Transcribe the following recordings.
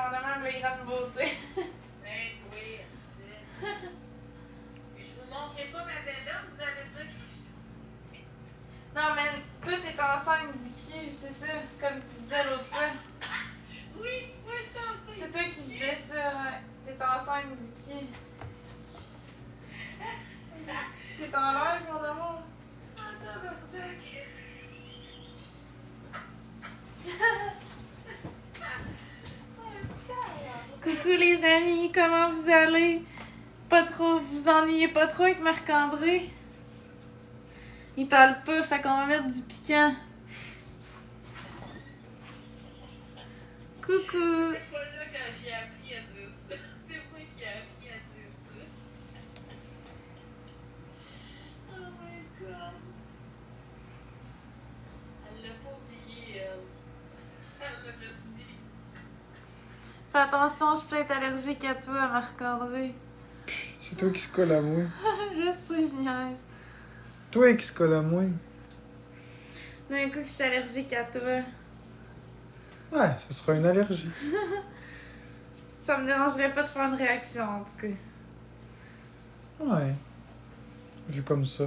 dépendamment de la grande beauté. Ben, oui, c'est. Je vous montrerai pas ma belle-dame, vous allez dire que je suis enceinte. Non, mais toi, t'es enceinte du cul, c'est ça, comme tu disais l'autre fois. Oui, moi je suis enceinte. C'est toi qui disais ça, ouais. T'es enceinte du cul. T'es en l'air, mon amour. Ah, tabarnak. Coucou les amis, comment vous allez? Pas trop, vous ennuyez pas trop avec Marc-André? Il parle pas, fait qu'on va mettre du piquant. Coucou! C'est pas là quand j'ai appris à dire ça. C'est moi qui ai appris à dire ça. Oh my god. Elle l'a pas oublié, elle. Elle l'a retenu. Fais attention, je peux être allergique à toi, Marc-André. C'est toi qui se colle à moi. Je sais, je niaise. Toi qui se colle à moi. D'un coup que je suis allergique à toi. Ouais, ce sera une allergie. Ça me dérangerait pas de faire une réaction, en tout cas. Ouais. Vu comme ça.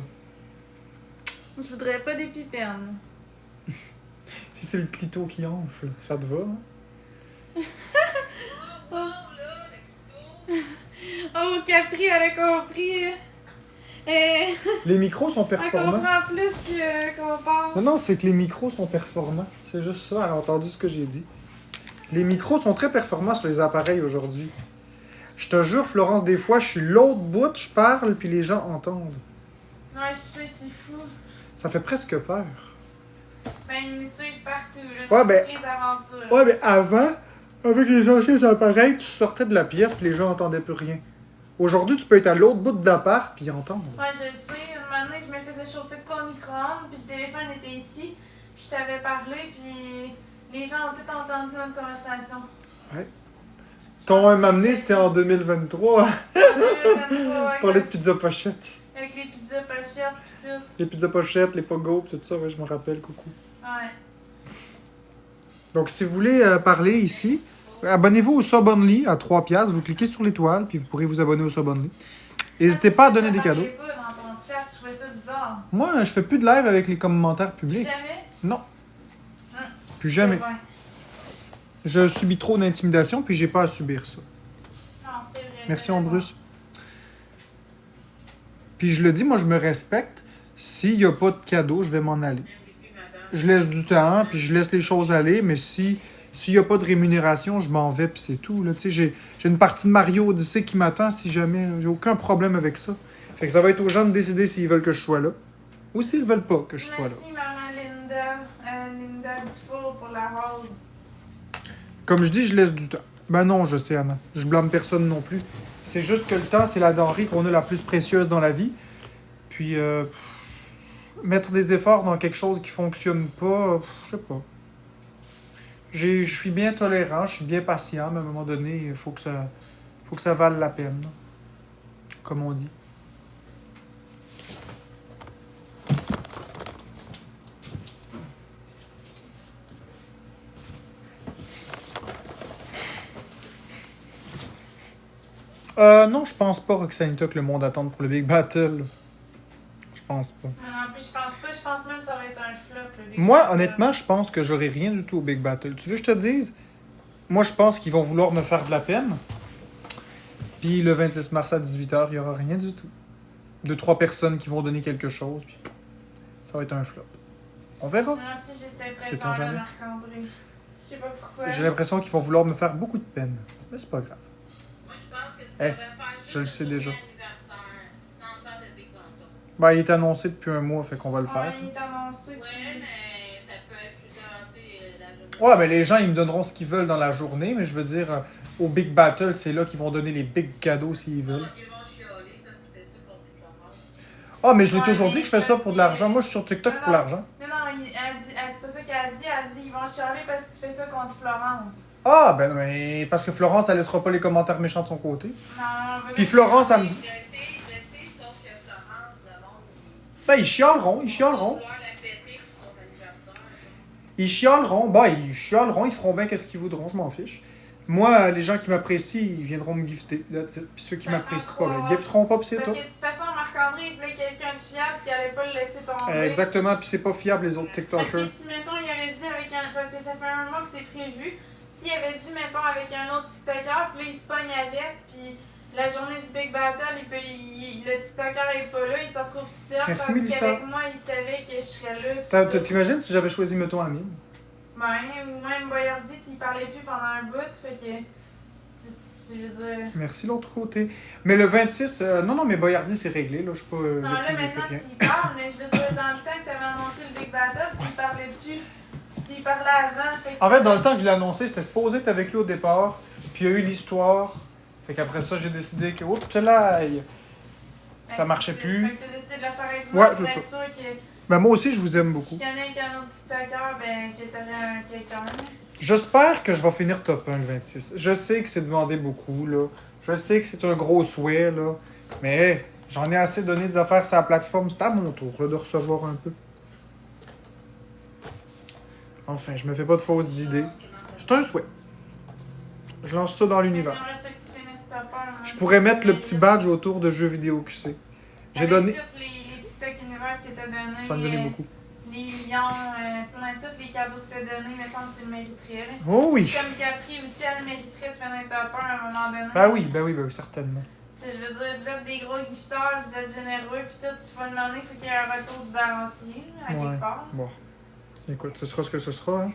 Je voudrais pas des pipernes. Si c'est le clito qui enfle, ça te va, hein? Oh, wow, là, le clito. Oh, Capri, elle a compris. Les micros sont Elle performants. comprend plus qu'on pense. Non, c'est que les micros sont performants. C'est juste ça, elle a entendu ce que j'ai dit. Les micros sont très performants sur les appareils aujourd'hui. Je te jure, Florence, des fois, je suis l'autre bout, je parle, puis les gens entendent. Ouais, je sais, c'est fou. Ça fait presque peur. Ben, ils me suivent partout, là. Ouais, Dans ben- toutes les aventures. Ouais, mais avant, avec les anciens appareils, tu sortais de la pièce, puis les gens n'entendaient plus rien. Aujourd'hui, tu peux être à l'autre bout de l'appart, puis entendre. Ouais, je sais. Une année, je me faisais chauffer de quoi au micro-ondes, puis le téléphone était ici. Puis je t'avais parlé, puis les gens ont tout entendu notre conversation. Ton m'amener, c'était en 2023. Ouais, Parler de pizza pochette. avec les pizzas pas chères, pis tout. Les pizzas pochettes, les pogos, pis tout ça, ouais, je me rappelle, coucou. Ouais. Donc, si vous voulez parler ici, abonnez-vous au Sub Only à 3$. Vous cliquez sur l'étoile, puis vous pourrez vous abonner au Sub Only. N'hésitez pas à donner des cadeaux. Je parlais pas dans ton chat, je trouvais ça bizarre. Moi, je fais plus de live avec les commentaires publics. Jamais? Non. Plus jamais. Ouais. Je subis trop d'intimidation, puis j'ai pas à subir ça. Non, c'est vrai. Merci, t'as raison. Ambrus. Puis je le dis, moi, je me respecte. S'il n'y a pas de cadeau, je vais m'en aller. MVP, madame. Je laisse du temps, puis je laisse les choses aller, mais s'il n'y a pas de rémunération, je m'en vais, puis c'est tout. Là. Tu sais, j'ai une partie de Mario Odyssey qui m'attend si jamais. J'ai aucun problème avec ça. Fait que ça va être aux gens de décider s'ils veulent que je sois là, ou s'ils veulent pas que je sois là. Merci, maman Linda Dufour pour la rose. Comme je dis, je laisse du temps. Ben non, je sais, Anna. Je blâme personne non plus. C'est juste que le temps, c'est la denrée qu'on a la plus précieuse dans la vie. Puis, mettre des efforts dans quelque chose qui fonctionne pas, je sais pas. Je suis bien tolérant, je suis bien patient, mais à un moment donné, il faut que ça vale la peine. Là. Comme on dit. Non, je pense pas, Roxanita, que le monde attende pour le Big Battle. Je pense pas. En plus, je pense même que ça va être un flop. Le Big Moi, Brother. honnêtement, je pense que j'aurai rien du tout au Big Battle. Tu veux que je te dise? Moi, je pense qu'ils vont vouloir me faire de la peine. Puis le 26 mars à 18h, il n'y aura rien du tout. 2-3 personnes qui vont donner quelque chose, puis ça va être un flop. On verra. Moi aussi, j'ai cette Sait-on impression-là, jamais? Marc-André. Je sais pas pourquoi. J'ai l'impression qu'ils vont vouloir me faire beaucoup de peine. Mais c'est pas grave. Moi, je pense que tu Eh, devrais faire juste je le sais un déjà. anniversaire sans faire de Big Bang. Ben, il est annoncé depuis un mois, fait qu'on va le Ouais, faire. il est annoncé. Ouais, puis- mais ça peut être plusieurs, tu sais, la journée. Ouais, mais les gens, ils me donneront ce qu'ils veulent dans la journée, mais je veux dire, au Big Battle, c'est là qu'ils vont donner les big cadeaux s'ils veulent. Ils vont chialer parce que tu fais ça pour tout le monde. Ah, mais je l'ai Ouais, toujours mais dit que je fais ça pour de l'argent. Moi, je suis sur TikTok Non, pour non. l'argent. Non, c'est pas ça qu'elle a dit. Elle a dit ils vont chialer parce que tu fais ça contre Florence. Ah, ben, mais parce que Florence, elle laissera pas les commentaires méchants de son côté. Non, Puis Florence, elle me... Je sais, sauf que Florence, le monde, Ben, ils chialeront, ils ils vont chialeront. vouloir la péter pour ton anniversaire. Ils chialeront, ben, ils chialeront, ils feront bien qu'est-ce qu'ils voudront, je m'en fiche. Moi, les gens qui m'apprécient, ils viendront me gifter. That's it. Puis ceux qui m'apprécient pas, ben, ils gifteront pas, puis c'est Parce tout. que de toute façon, Marc-André, il voulait quelqu'un de fiable qui allait pas le laisser tomber. Exactement, puis c'est pas fiable les autres Parce TikTokers. que si, mettons, il aurait dit avec un. Parce que ça fait un mois que c'est prévu. S'il avait dit, mettons, avec un autre TikToker, puis là, il se pogne avec, puis la journée du Big Battle, le TikToker est pas là, il se retrouve tout seul. Merci, tandis Mélissa. qu'avec moi, il savait que je serais là. T'imagines si j'avais choisi, mettons, Amine? Ou même Boyardi, tu y parlais plus pendant un bout, fait que. Je veux dire. Merci l'autre côté. Mais le 26, non, mais Boyardi, c'est réglé, là, je suis pas... Non, là, maintenant, tu y parles, mais je veux dire, dans le temps que tu avais annoncé le Big Battle, tu y parlais plus. Puis tu y parlais avant. Fait que... En fait, dans le temps que je l'ai annoncé, c'était supposé être avec lui au départ, puis il y a eu l'histoire. Fait qu'après ça, j'ai décidé que, oups, là, ça marchait plus. Fait que tu décidé de le faire avec moi, Ouais, pour c'est être sûr que... Ben, moi aussi, je vous aime beaucoup. Si je connais qu'un autre TikToker, ben, que t'aurais quelqu'un. J'espère que je vais finir top 1 le 26. Je sais que c'est demandé beaucoup, là. Je sais que c'est un gros souhait, là. Mais hey, j'en ai assez donné des affaires sur la plateforme. C'est à mon tour, là, de recevoir un peu. Enfin, je me fais pas de fausses idées. C'est un souhait. Je lance ça dans l'univers. J'aimerais ça que tu finisses top 1. Je pourrais mettre le petit badge autour de jeux vidéo QC. J'ai donné... Tous les TikTok Universe que t'as donné. J'en ai donné beaucoup. Les lions, plein tous les cadeaux que t'as donnés, me semble que tu le mériterais. Oh oui! Comme Capri aussi, elle mériterait de finir top 1 à un moment donné. Ben oui, certainement. Tu sais, je veux dire, vous êtes des gros gifteurs, vous êtes généreux, puis tout, il faut demander, il faut qu'il y ait un retour du balancier, à quelque part. Bon. Écoute, ce sera ce que ce sera, hein.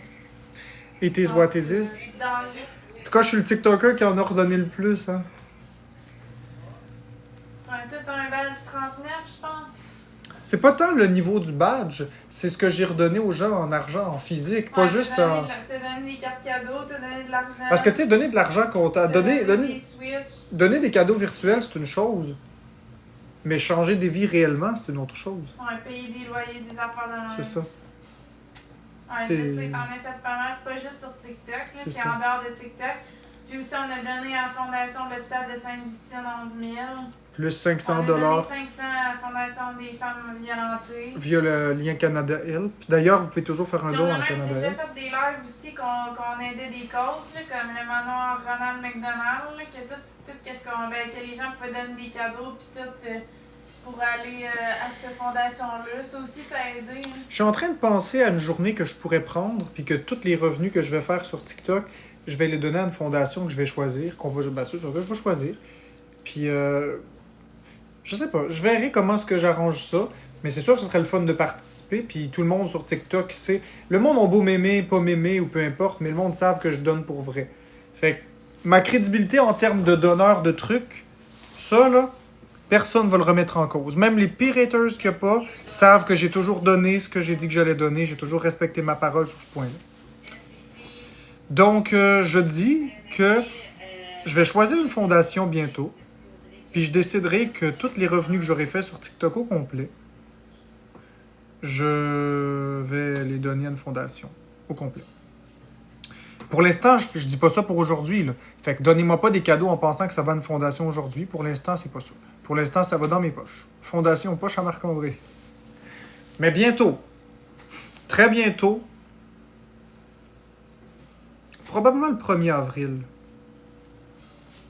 It is what it is. Dans le... En tout cas, je suis le TikToker qui en a redonné le plus, hein. Ouais, toi, t'as un badge 39, je pense. C'est pas tant le niveau du badge, c'est ce que j'ai redonné aux gens en argent, en physique, pas juste en... T'as donné des cartes cadeaux, t'as donné de l'argent. Parce que, tu sais, donner de l'argent comptable, des Switch. donner des cadeaux virtuels, c'est une chose. Mais changer des vies réellement, c'est une autre chose. Ouais, payer des loyers, des affaires dans C'est ça. Ouais, je sais, t'en as fait pas mal. C'est pas juste sur TikTok, là, c'est en dehors de TikTok. Puis aussi, on a donné à la Fondation de l'Hôpital de Sainte-Justine 11 000. Plus 500 on a donné 500 à la Fondation des femmes violentées. Via le lien Canada Help. D'ailleurs, vous pouvez toujours faire un Puis don on à a même Canada déjà Help. fait des lives aussi qu'on aidait des causes, là, comme le manoir Ronald McDonald, là, que tout qu'est-ce qu'on... Ben, que les gens pouvaient donner des cadeaux, puis tout... pour aller à cette fondation-là. Ça aussi, ça a aidé. Hein. Je suis en train de penser à une journée que je pourrais prendre, puis que tous les revenus que je vais faire sur TikTok, je vais les donner à une fondation que je vais choisir, qu'on va battre sur que je vais choisir. Puis, je sais pas, je verrai comment est-ce que j'arrange ça, mais c'est sûr que ce serait le fun de participer, puis tout le monde sur TikTok sait... Le monde a beau m'aimer, pas m'aimer, ou peu importe, mais le monde savent que je donne pour vrai. Fait que ma crédibilité en termes de donneur de trucs, ça, là... Personne ne va le remettre en cause. Même les pires haters qu'il n'y a pas savent que j'ai toujours donné ce que j'ai dit que j'allais donner. J'ai toujours respecté ma parole sur ce point-là. Donc, je dis que je vais choisir une fondation bientôt. Puis je déciderai que tous les revenus que j'aurai fait sur TikTok au complet, je vais les donner à une fondation au complet. Pour l'instant, je dis pas ça pour aujourd'hui, là. Fait que donnez-moi pas des cadeaux en pensant que ça va à une fondation aujourd'hui. Pour l'instant, c'est pas ça. Pour l'instant, ça va dans mes poches. Fondation poche à Marc-André. Mais bientôt, très bientôt, probablement le 1er avril,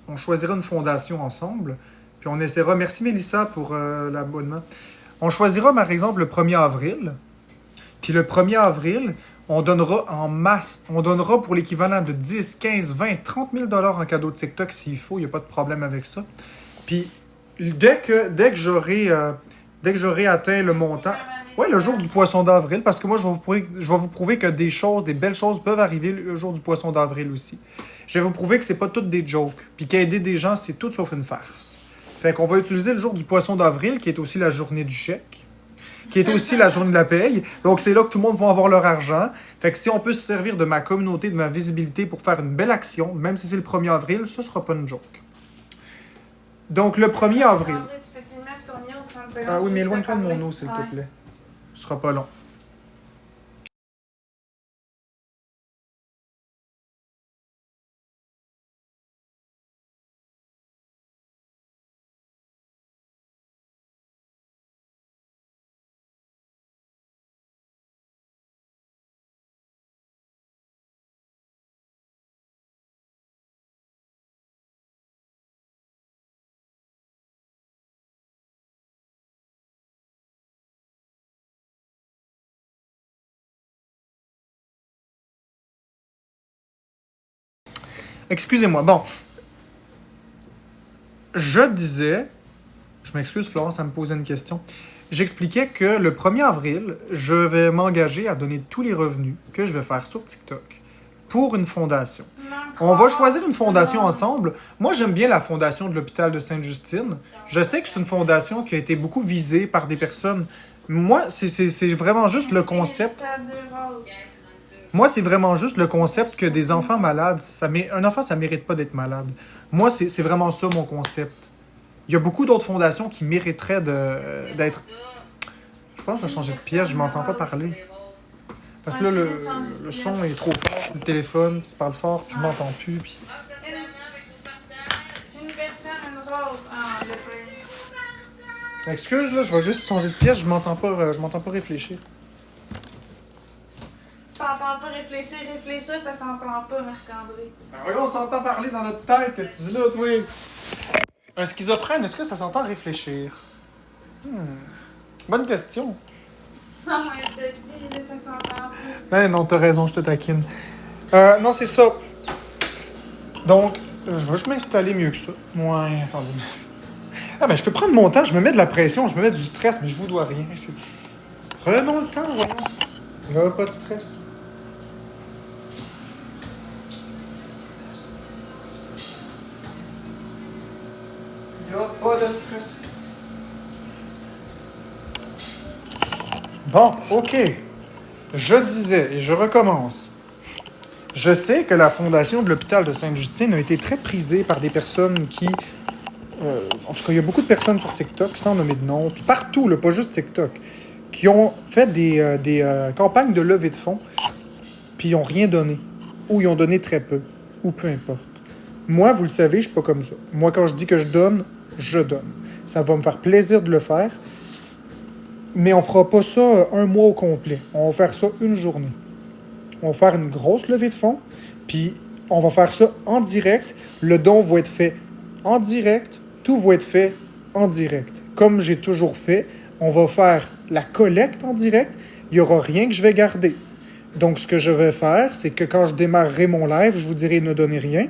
on choisira une fondation ensemble, puis on essaiera... Merci Mélissa pour l'abonnement. On choisira, par exemple, le 1er avril, puis le 1er avril... On donnera en masse. On donnera pour l'équivalent de 10, 15, 20, 30 000 $ en cadeau de TikTok s'il faut. Il n'y a pas de problème avec ça. Puis, dès que j'aurai atteint le montant... Ouais, le jour du poisson d'avril, parce que moi, je vais vous prouver que des belles choses peuvent arriver le jour du poisson d'avril aussi. Je vais vous prouver que c'est pas toutes des jokes. Puis qu'aider des gens, c'est tout sauf une farce. Fait qu'on va utiliser le jour du poisson d'avril, qui est aussi la journée du chèque, qui est aussi la journée de la paye. Donc, c'est là que tout le monde va avoir leur argent. Fait que si on peut se servir de ma communauté, de ma visibilité pour faire une belle action, même si c'est le 1er avril, ça sera pas une joke. Donc, le 1er avril... Tu peux-tu le mettre sur mute 30 secondes? Ah oui, mais éloigne-toi de mon eau, s'il te plaît. Ce sera pas long. Excusez-moi. Bon. Je disais... Je m'excuse, Florence, ça me posait une question. J'expliquais que le 1er avril, je vais m'engager à donner tous les revenus que je vais faire sur TikTok pour une fondation. On va choisir une fondation ensemble. Moi, j'aime bien la fondation de l'hôpital de Sainte-Justine. Je sais que c'est une fondation qui a été beaucoup visée par des personnes. Moi, c'est vraiment juste le concept. Moi, c'est vraiment juste le concept que des enfants malades, un enfant, ça mérite pas d'être malade. Moi, c'est vraiment ça mon concept. Il y a beaucoup d'autres fondations qui mériteraient d'être... Je pense que je vais changer de pièce, je m'entends pas parler. Parce que là, le son est trop fort sur le téléphone, tu parles fort, puis je m'entends plus. Puis... Une personne, une rose. Ah, le peu. Excuse, là, je vais juste changer de pièce, je m'entends pas réfléchir. Tu t'entends pas réfléchir, ça s'entend pas, Marc-André. Ben oui, on s'entend parler dans notre tête, qu'est-ce que tu dis là, toi? Un schizophrène, est-ce que ça s'entend réfléchir? Bonne question. Non, mais je te dis, là, ça s'entend pas. Ben non, t'as raison, je te taquine. Non, c'est ça. Donc, je vais juste m'installer mieux que ça. Ouais, attendez. Ah ben, je peux prendre mon temps, je me mets de la pression, je me mets du stress, mais je vous dois rien. Prenons le temps, voyons. Il n'y a pas de stress. Il n'y a pas de stress. Bon, OK. Je disais, et je recommence. Je sais que la fondation de l'hôpital de Sainte-Justine a été très prisée par des personnes qui... en tout cas, il y a beaucoup de personnes sur TikTok, sans nommer de nom, puis partout, là, pas juste TikTok, qui ont fait des campagnes de levée de fonds, puis ils n'ont rien donné. Ou ils ont donné très peu. Ou peu importe. Moi, vous le savez, je suis pas comme ça. Moi, quand je dis que je donne, je donne. Ça va me faire plaisir de le faire. Mais on fera pas ça un mois au complet. On va faire ça une journée. On va faire une grosse levée de fonds, puis on va faire ça en direct. Le don va être fait en direct. Tout va être fait en direct. Comme j'ai toujours fait, on va faire la collecte en direct. Il n'y aura rien que je vais garder. Donc, ce que je vais faire, c'est que quand je démarrerai mon live, je vous dirai ne donnez rien.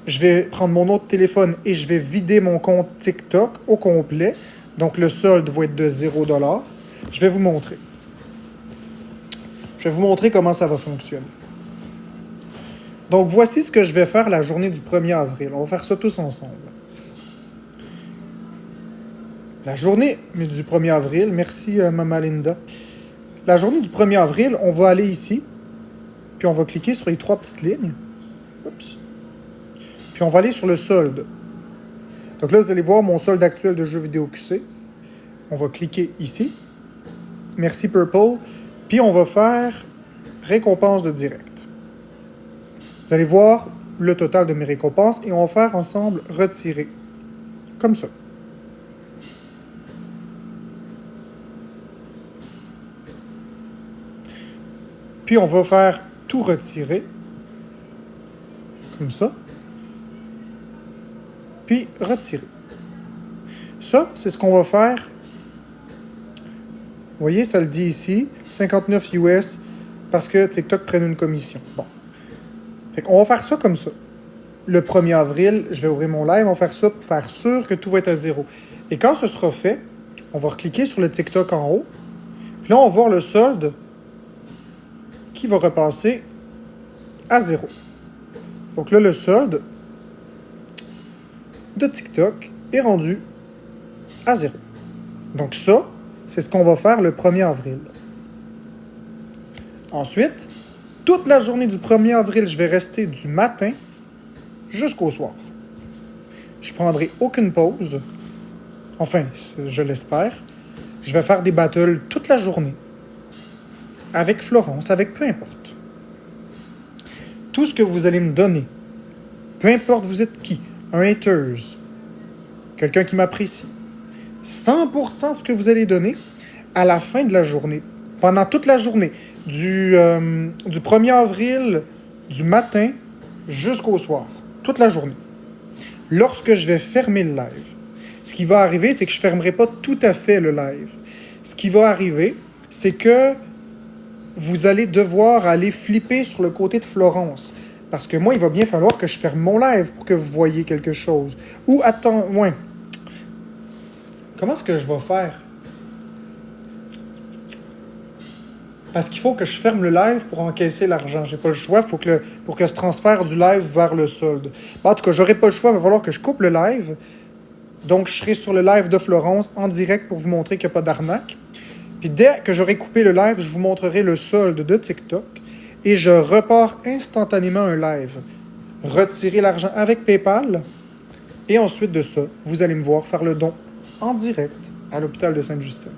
Je vais prendre mon autre téléphone et je vais vider mon compte TikTok au complet. Donc, le solde va être de 0$. Je vais vous montrer. Je vais vous montrer comment ça va fonctionner. Donc, voici ce que je vais faire la journée du 1er avril. On va faire ça tous ensemble. La journée du 1er avril, merci Mama Linda. La journée du 1er avril, on va aller ici, puis on va cliquer sur les 3 petites lignes. Oups. Puis on va aller sur le solde. Donc là, vous allez voir mon solde actuel de jeux vidéo QC. On va cliquer ici. Merci Purple. Puis on va faire récompense de direct. Vous allez voir le total de mes récompenses et on va faire ensemble retirer. Comme ça. Puis on va faire tout retirer. Comme ça. Puis retirer. Ça, c'est ce qu'on va faire. Vous voyez, ça le dit ici. 59 US parce que TikTok prenne une commission. Bon. Fait qu'on va faire ça comme ça. Le 1er avril, je vais ouvrir mon live. On va faire ça pour faire sûr que tout va être à 0. Et quand ce sera fait, on va recliquer sur le TikTok en haut. Puis là, on va voir le solde qui va repasser à 0. Donc là, le solde de TikTok est rendu à 0. Donc ça, c'est ce qu'on va faire le 1er avril. Ensuite, toute la journée du 1er avril, je vais rester du matin jusqu'au soir. Je ne prendrai aucune pause. Enfin, je l'espère. Je vais faire des battles toute la journée. Avec Florence, avec peu importe. Tout ce que vous allez me donner, peu importe vous êtes qui, un haters, quelqu'un qui m'apprécie, 100% de ce que vous allez donner à la fin de la journée, pendant toute la journée, du 1er avril, du matin jusqu'au soir, toute la journée. Lorsque je vais fermer le live, ce qui va arriver, c'est que je ne fermerai pas tout à fait le live. Ce qui va arriver, c'est que vous allez devoir aller flipper sur le côté de Florence. Parce que moi, il va bien falloir que je ferme mon live pour que vous voyez quelque chose. Ou attends, ouais. Comment est-ce que je vais faire? Parce qu'il faut que je ferme le live pour encaisser l'argent. J'ai pas le choix pour que je transfère du live vers le solde. En tout cas, j'aurai pas le choix. Il va falloir que je coupe le live. Donc, je serai sur le live de Florence en direct pour vous montrer qu'il n'y a pas d'arnaque. Puis dès que j'aurai coupé le live, je vous montrerai le solde de TikTok. Et je repars instantanément un live. Retirer l'argent avec PayPal. Et ensuite de ça, vous allez me voir faire le don en direct à l'hôpital de Sainte-Justine.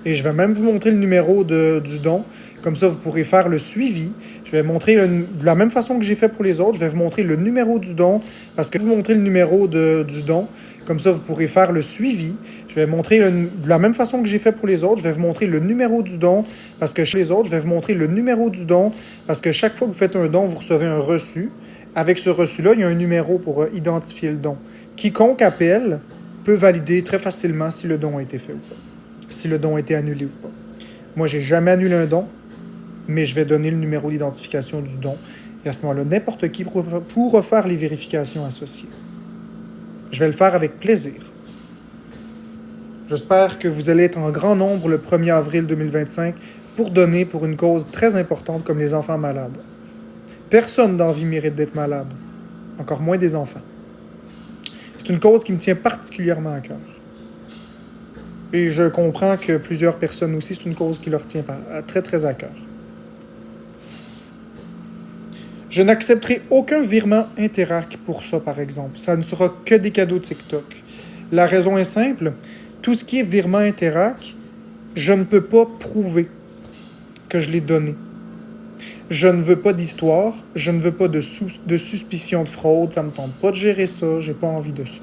Et je vais même vous montrer le numéro du don. Comme ça, vous pourrez faire le suivi. Je vais montrer de la même façon que j'ai fait pour les autres. Je vais vous montrer le numéro du don. Parce que vous montrer le numéro du don. Comme ça, vous pourrez faire le suivi. Je vais montrer de la même façon que j'ai fait pour les autres. Je vais vous montrer le numéro du don. Parce que chez les autres, je vais vous montrer le numéro du don. Parce que chaque fois que vous faites un don, vous recevez un reçu. Avec ce reçu-là, il y a un numéro pour identifier le don. Quiconque appelle peut valider très facilement si le don a été fait ou pas. Si le don a été annulé ou pas. Moi, j'ai jamais annulé un don, mais je vais donner le numéro d'identification du don. Et à ce moment-là, n'importe qui pourra faire les vérifications associées. Je vais le faire avec plaisir. J'espère que vous allez être en grand nombre le 1er avril 2025 pour donner pour une cause très importante comme les enfants malades. Personne dans la vie mérite d'être malade, encore moins des enfants. C'est une cause qui me tient particulièrement à cœur. Et je comprends que plusieurs personnes aussi, c'est une cause qui leur tient très, très à cœur. Je n'accepterai aucun virement Interac pour ça, par exemple. Ça ne sera que des cadeaux TikTok. La raison est simple. Tout ce qui est virement Interac, je ne peux pas prouver que je l'ai donné. Je ne veux pas d'histoire. Je ne veux pas de suspicion de fraude. Ça ne me tente pas de gérer ça. J'ai pas envie de ça.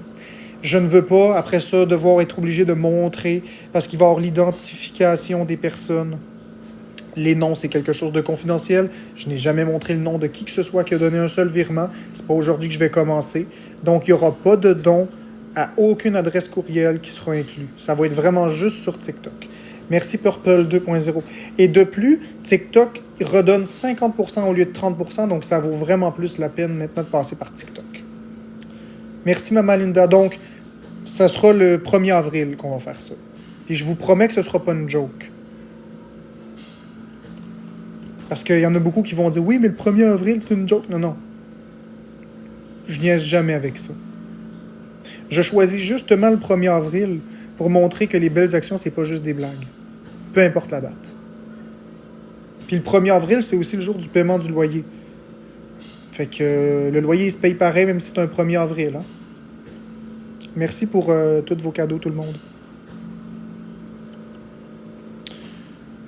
Je ne veux pas, après ça, devoir être obligé de montrer, parce qu'il va y avoir l'identification des personnes. Les noms, c'est quelque chose de confidentiel. Je n'ai jamais montré le nom de qui que ce soit qui a donné un seul virement. C'est pas aujourd'hui que je vais commencer. Donc, il n'y aura pas de don à aucune adresse courriel qui sera inclus. Ça va être vraiment juste sur TikTok. Merci Purple 2.0. Et de plus, TikTok redonne 50% au lieu de 30%, donc ça vaut vraiment plus la peine maintenant de passer par TikTok. Merci Maman Linda. Donc, ça sera le 1er avril qu'on va faire ça. Et je vous promets que ce ne sera pas une joke. Parce qu'il y en a beaucoup qui vont dire « Oui, mais le 1er avril, c'est une joke. » Non, non. Je niaise jamais avec ça. Je choisis justement le 1er avril pour montrer que les belles actions, c'est pas juste des blagues. Peu importe la date. Puis le 1er avril, c'est aussi le jour du paiement du loyer. Fait que le loyer, il se paye pareil, même si c'est un 1er avril. Hein? Merci pour tous vos cadeaux, tout le monde.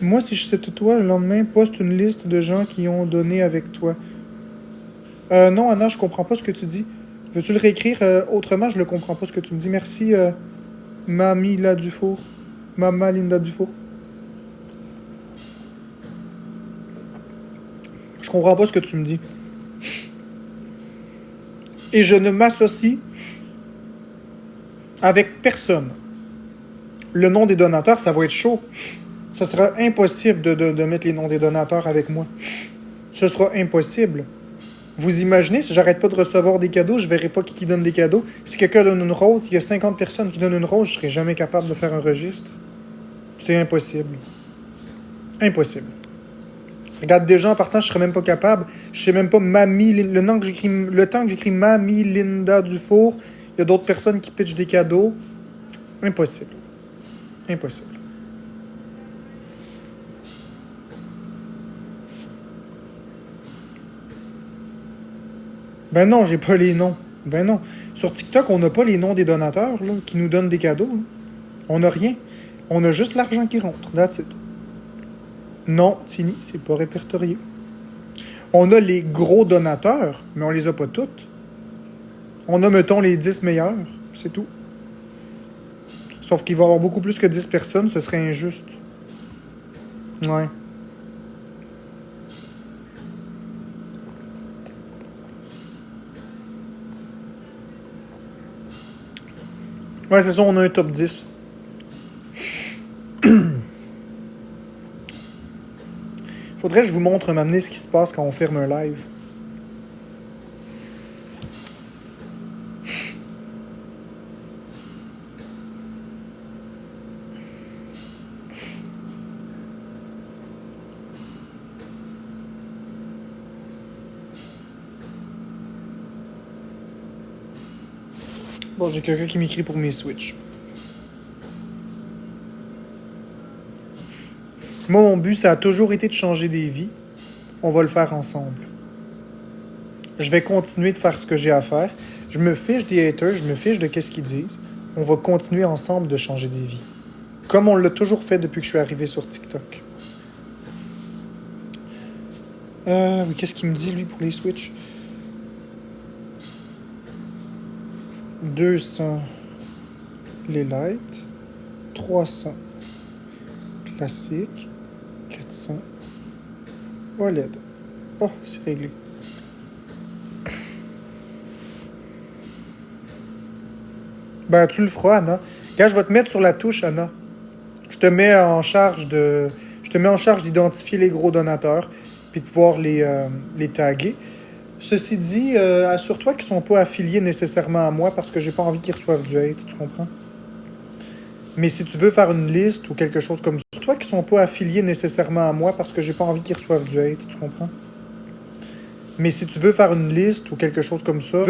Moi, si je sais toi, le lendemain, poste une liste de gens qui ont donné avec toi. Non, Anna, je comprends pas ce que tu dis. Veux-tu le réécrire autrement? Je le comprends pas ce que tu me dis. Merci, Mamie La Dufour. Mama Linda Dufour. Je comprends pas ce que tu me dis. Et je ne m'associe avec personne. Le nom des donateurs, ça va être chaud. Ça sera impossible de mettre les noms des donateurs avec moi. Ce sera impossible. Vous imaginez, si j'arrête pas de recevoir des cadeaux, je verrai pas qui donne des cadeaux. Si quelqu'un donne une rose, s'il y a 50 personnes qui donnent une rose, je serai jamais capable de faire un registre. C'est impossible. Impossible. Regarde, déjà en partant, je serais même pas capable. Je sais même pas le temps que j'écris Mamie Linda Dufour, il y a d'autres personnes qui pitchent des cadeaux. Impossible. Impossible. Ben non, j'ai pas les noms. Ben non. Sur TikTok, on n'a pas les noms des donateurs là, qui nous donnent des cadeaux. Là. On n'a rien. On a juste l'argent qui rentre. That's it. Non, Tini, c'est pas répertorié. On a les gros donateurs, mais on les a pas toutes. On a, mettons, les 10 meilleurs. C'est tout. Sauf qu'il va y avoir beaucoup plus que 10 personnes, ce serait injuste. Ouais. Ouais, c'est ça, on a un top 10. Faudrait que je vous montre m'amener ce qui se passe quand on ferme un live. Bon, j'ai quelqu'un qui m'écrit pour mes Switch. Moi, mon but, ça a toujours été de changer des vies. On va le faire ensemble. Je vais continuer de faire ce que j'ai à faire. Je me fiche des haters, je me fiche de qu'est-ce qu'ils disent. On va continuer ensemble de changer des vies. Comme on l'a toujours fait depuis que je suis arrivé sur TikTok. Oui, qu'est-ce qu'il me dit, lui, pour les Switch? 200 les light, 300 classique, 400 OLED. Oh, c'est réglé. Ben, tu le feras, Anna. Regarde, je vais te mettre sur la touche, Anna. Je te mets en charge d'identifier les gros donateurs, puis de pouvoir les taguer. Ceci dit, assure-toi qu'ils ne sont pas affiliés nécessairement à moi parce que j'ai pas envie qu'ils reçoivent du hate, tu comprends? Mais si tu veux faire une liste ou quelque chose comme ça, assure-toi qu'ils ne sont pas affiliés nécessairement à moi parce que j'ai pas envie qu'ils reçoivent du hate, tu comprends? Mais si tu veux faire une liste ou quelque chose comme ça,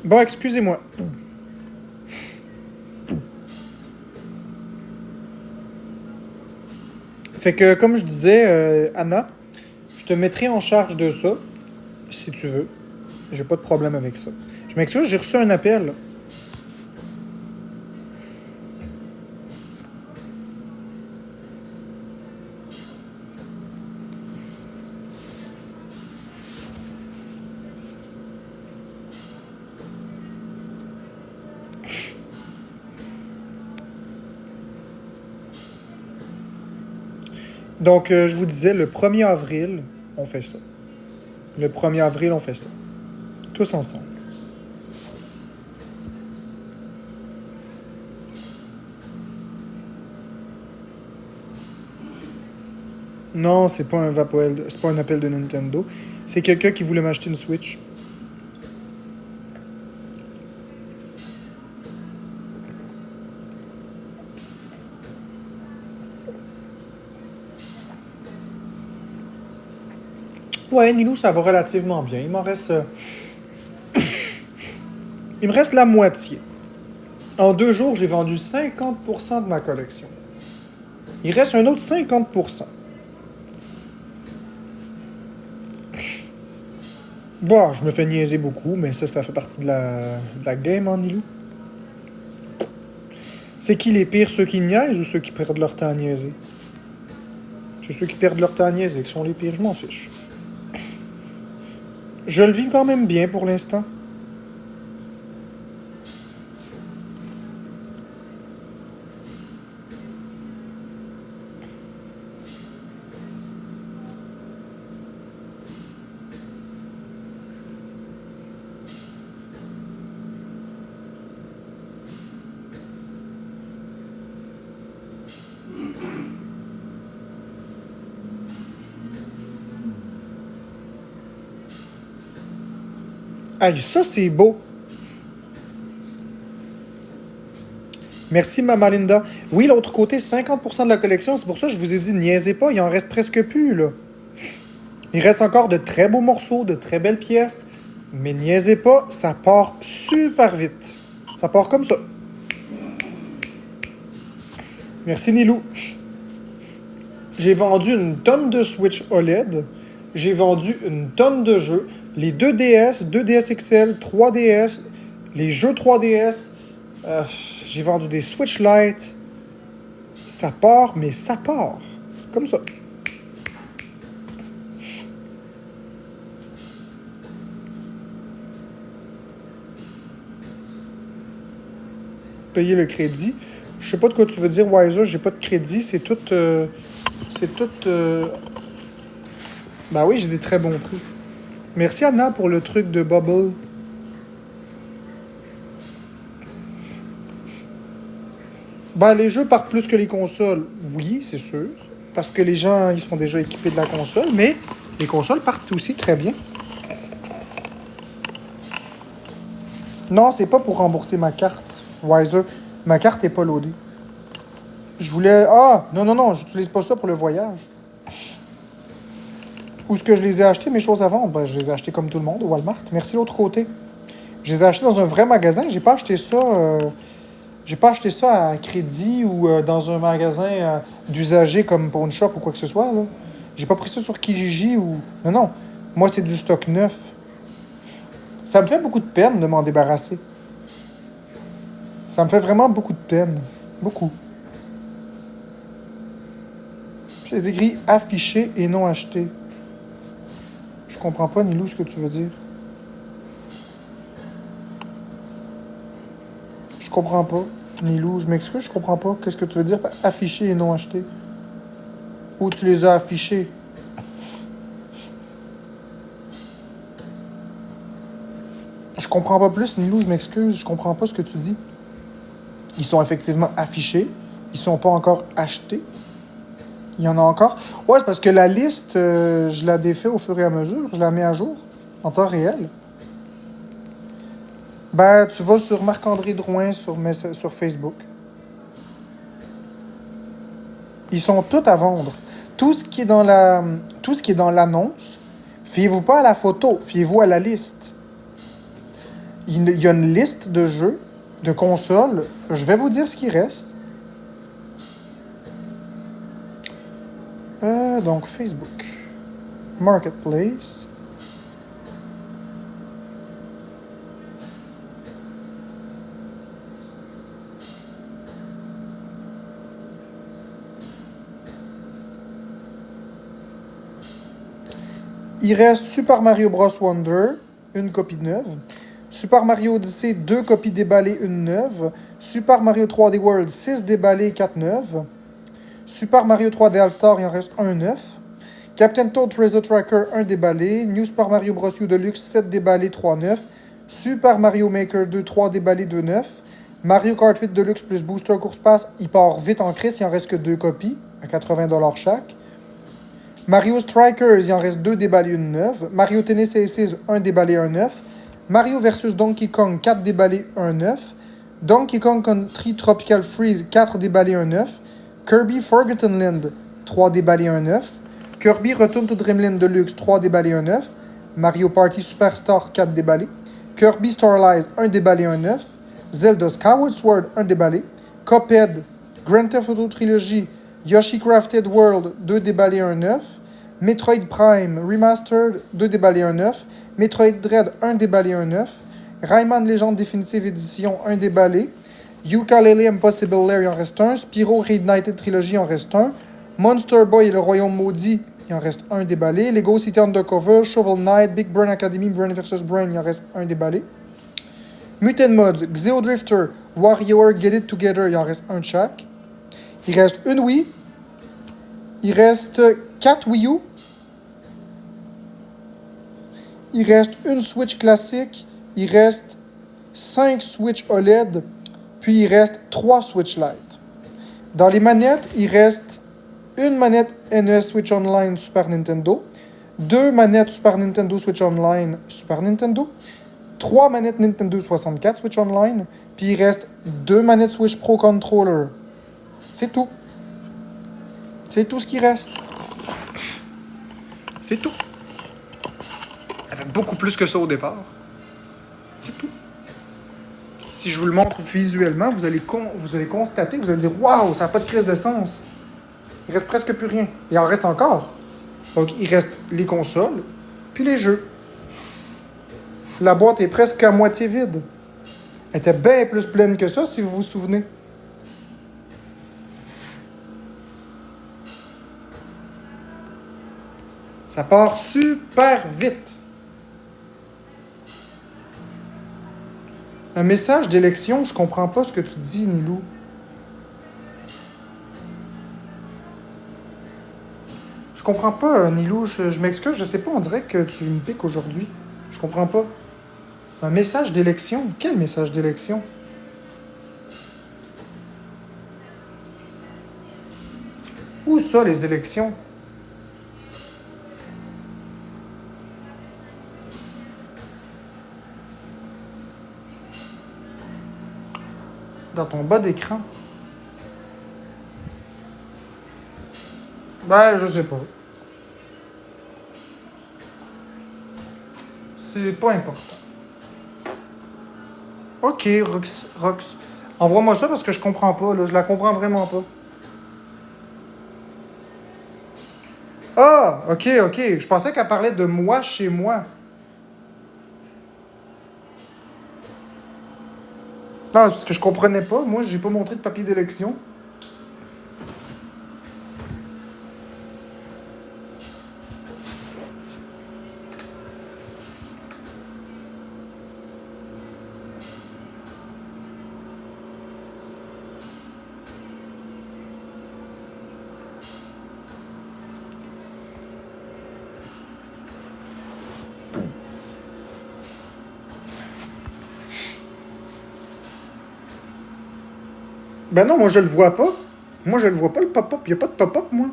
Bon, excusez-moi. Fait que, comme je disais, Anna, je te mettrai en charge de ça, si tu veux. J'ai pas de problème avec ça. Je m'excuse, j'ai reçu un appel, là. Donc, je vous disais, le 1er avril, on fait ça. Le 1er avril, on fait ça. Tous ensemble. Non, c'est pas un Vapoel, c'est pas un appel de Nintendo. C'est quelqu'un qui voulait m'acheter une Switch. Ouais, Nilou, ça va relativement bien. Il m'en reste... Il me reste la moitié. En 2 jours, j'ai vendu 50% de ma collection. Il reste un autre 50%. Bon, je me fais niaiser beaucoup, mais ça fait partie de la game, hein, Nilou? C'est qui les pires, ceux qui niaisent ou ceux qui perdent leur temps à niaiser? C'est ceux qui perdent leur temps à niaiser qui sont les pires, je m'en fiche. Je le vis quand même bien pour l'instant. Aïe, ça c'est beau. Merci, Mama Linda. Oui, l'autre côté, 50% de la collection. C'est pour ça que je vous ai dit, niaisez pas, il en reste presque plus, là. Il reste encore de très beaux morceaux, de très belles pièces. Mais niaisez pas, ça part super vite. Ça part comme ça. Merci, Nilou. J'ai vendu une tonne de Switch OLED. J'ai vendu une tonne de jeux. Les 2DS, 2DS XL, 3DS, les jeux 3DS. J'ai vendu des Switch Lite. Ça part, mais ça part. Comme ça. Payer le crédit. Je sais pas de quoi tu veux dire, Wiser. J'ai pas de crédit. C'est tout... Ben oui, j'ai des très bons prix. Merci, Anna, pour le truc de Bubble. Ben, les jeux partent plus que les consoles. Oui, c'est sûr. Parce que les gens, ils sont déjà équipés de la console. Mais les consoles partent aussi très bien. Non, c'est pas pour rembourser ma carte, Wiser. Ma carte est pas loadée. Je voulais... Ah! Non, j'utilise pas ça pour le voyage. Où est-ce que je les ai achetés, mes choses à vendre? Ben, je les ai achetés comme tout le monde, au Walmart. Merci, l'autre côté. Je les ai achetés dans un vrai magasin. J'ai pas acheté ça... J'ai pas acheté ça à crédit ou dans un magasin d'usager comme Pawn Shop ou quoi que ce soit, là. J'ai pas pris ça sur Kijiji ou... Non. Moi, c'est du stock neuf. Ça me fait beaucoup de peine de m'en débarrasser. Ça me fait vraiment beaucoup de peine. Beaucoup. C'est écrit « affiché » et non « acheté ». Je comprends pas, Nilou, ce que tu veux dire. Je comprends pas. Nilou, je m'excuse, je comprends pas. Qu'est-ce que tu veux dire par « affiché » et non « acheté ». Où tu les as affichés? Je comprends pas plus, Nilou, je m'excuse. Je comprends pas ce que tu dis. Ils sont effectivement affichés. Ils sont pas encore achetés. Il y en a encore. Ouais, c'est parce que la liste, je la défais au fur et à mesure. Je la mets à jour, en temps réel. Ben, tu vas sur Marc-André Drouin sur Facebook. Ils sont tous à vendre. Tout ce qui est dans l'annonce, fiez-vous pas à la photo, fiez-vous à la liste. Il y a une liste de jeux, de consoles. Je vais vous dire ce qui reste. Donc, Facebook. Marketplace. Il reste Super Mario Bros. Wonder, une copie neuve. Super Mario Odyssey, 2 copies déballées, une neuve. Super Mario 3D World, 6 déballées, 4 neuves. Super Mario 3D All-Star, il en reste un 9. Captain Toad Treasure Tracker, 1 déballé. New Super Mario Bros. U Deluxe, 7 déballés, 3 9. Super Mario Maker 2, 3 déballés, 2 9. Mario Kart 8 Deluxe plus Booster Course Pass, il part vite en crise, il en reste que 2 copies, à 80$ chaque. Mario Strikers, il en reste 2 déballés, 1 9. Mario Tennis Aces, 1 déballé, 1 9. Mario vs Donkey Kong, 4 déballés, 1 9. Donkey Kong Country Tropical Freeze, 4 déballés, 1 9. Kirby Forgotten Land, 3 déballés, 1 9. Kirby Return to Dreamland Deluxe, 3 déballés, 1 9. Mario Party Superstar, 4 déballés. Kirby Starlight, 1 déballé, 1 9. Zelda Skyward Sword, 1 déballé. Cuphead, Grand Theft Auto Trilogy, Yoshi Crafted World, 2 déballés, 1 9. Metroid Prime Remastered, 2 déballés, 1 9. Metroid Dread, 1 déballé, 1 9. Rayman Legend Definitive Edition, 1 déballé. Yooka-Laylee Impossible Lair, il en reste un. Spyro Reignited Trilogy, il en reste un. Monster Boy et le Royaume Maudit, il en reste un déballé. Lego City Undercover, Shovel Knight, Big Brain Academy, Brain vs Brain, il en reste un déballé. Mutant Mods, Xeo Drifter, Warrior, Get It Together, il en reste un de chaque. Il reste une Wii. Il reste 4 Wii U. Il reste une Switch classique. Il reste 5 Switch OLED. Puis il reste 3 Switch Lite. Dans les manettes, il reste une manette NES Switch Online Super Nintendo. 2 manettes Super Nintendo Switch Online Super Nintendo. 3 manettes Nintendo 64 Switch Online. Puis il reste 2 manettes Switch Pro Controller. C'est tout. C'est tout ce qui reste. C'est tout. Il y avait beaucoup plus que ça au départ. C'est tout. Si je vous le montre visuellement, vous allez constater, vous allez dire « Waouh, ça n'a pas de crise de sens. » Il reste presque plus rien. Il en reste encore. Donc, il reste les consoles, puis les jeux. La boîte est presque à moitié vide. Elle était bien plus pleine que ça, si vous vous souvenez. Ça part super vite. Un message d'élection, je comprends pas ce que tu dis, Nilou. Je comprends pas, Nilou. Je m'excuse, je sais pas, on dirait que tu me piques aujourd'hui. Je comprends pas. Un message d'élection? Quel message d'élection? Où ça, les élections? Dans ton bas d'écran? Ben, je sais pas. C'est pas important. Ok, Rox. Envoie-moi ça parce que je comprends pas, là. Je la comprends vraiment pas. Ah, ok. Je pensais qu'elle parlait de moi chez moi. Non, parce que je comprenais pas. Moi, j'ai pas montré de papier d'élection. Ben non, moi je le vois pas. Moi je le vois pas le pop-up. Y a pas de pop-up, moi.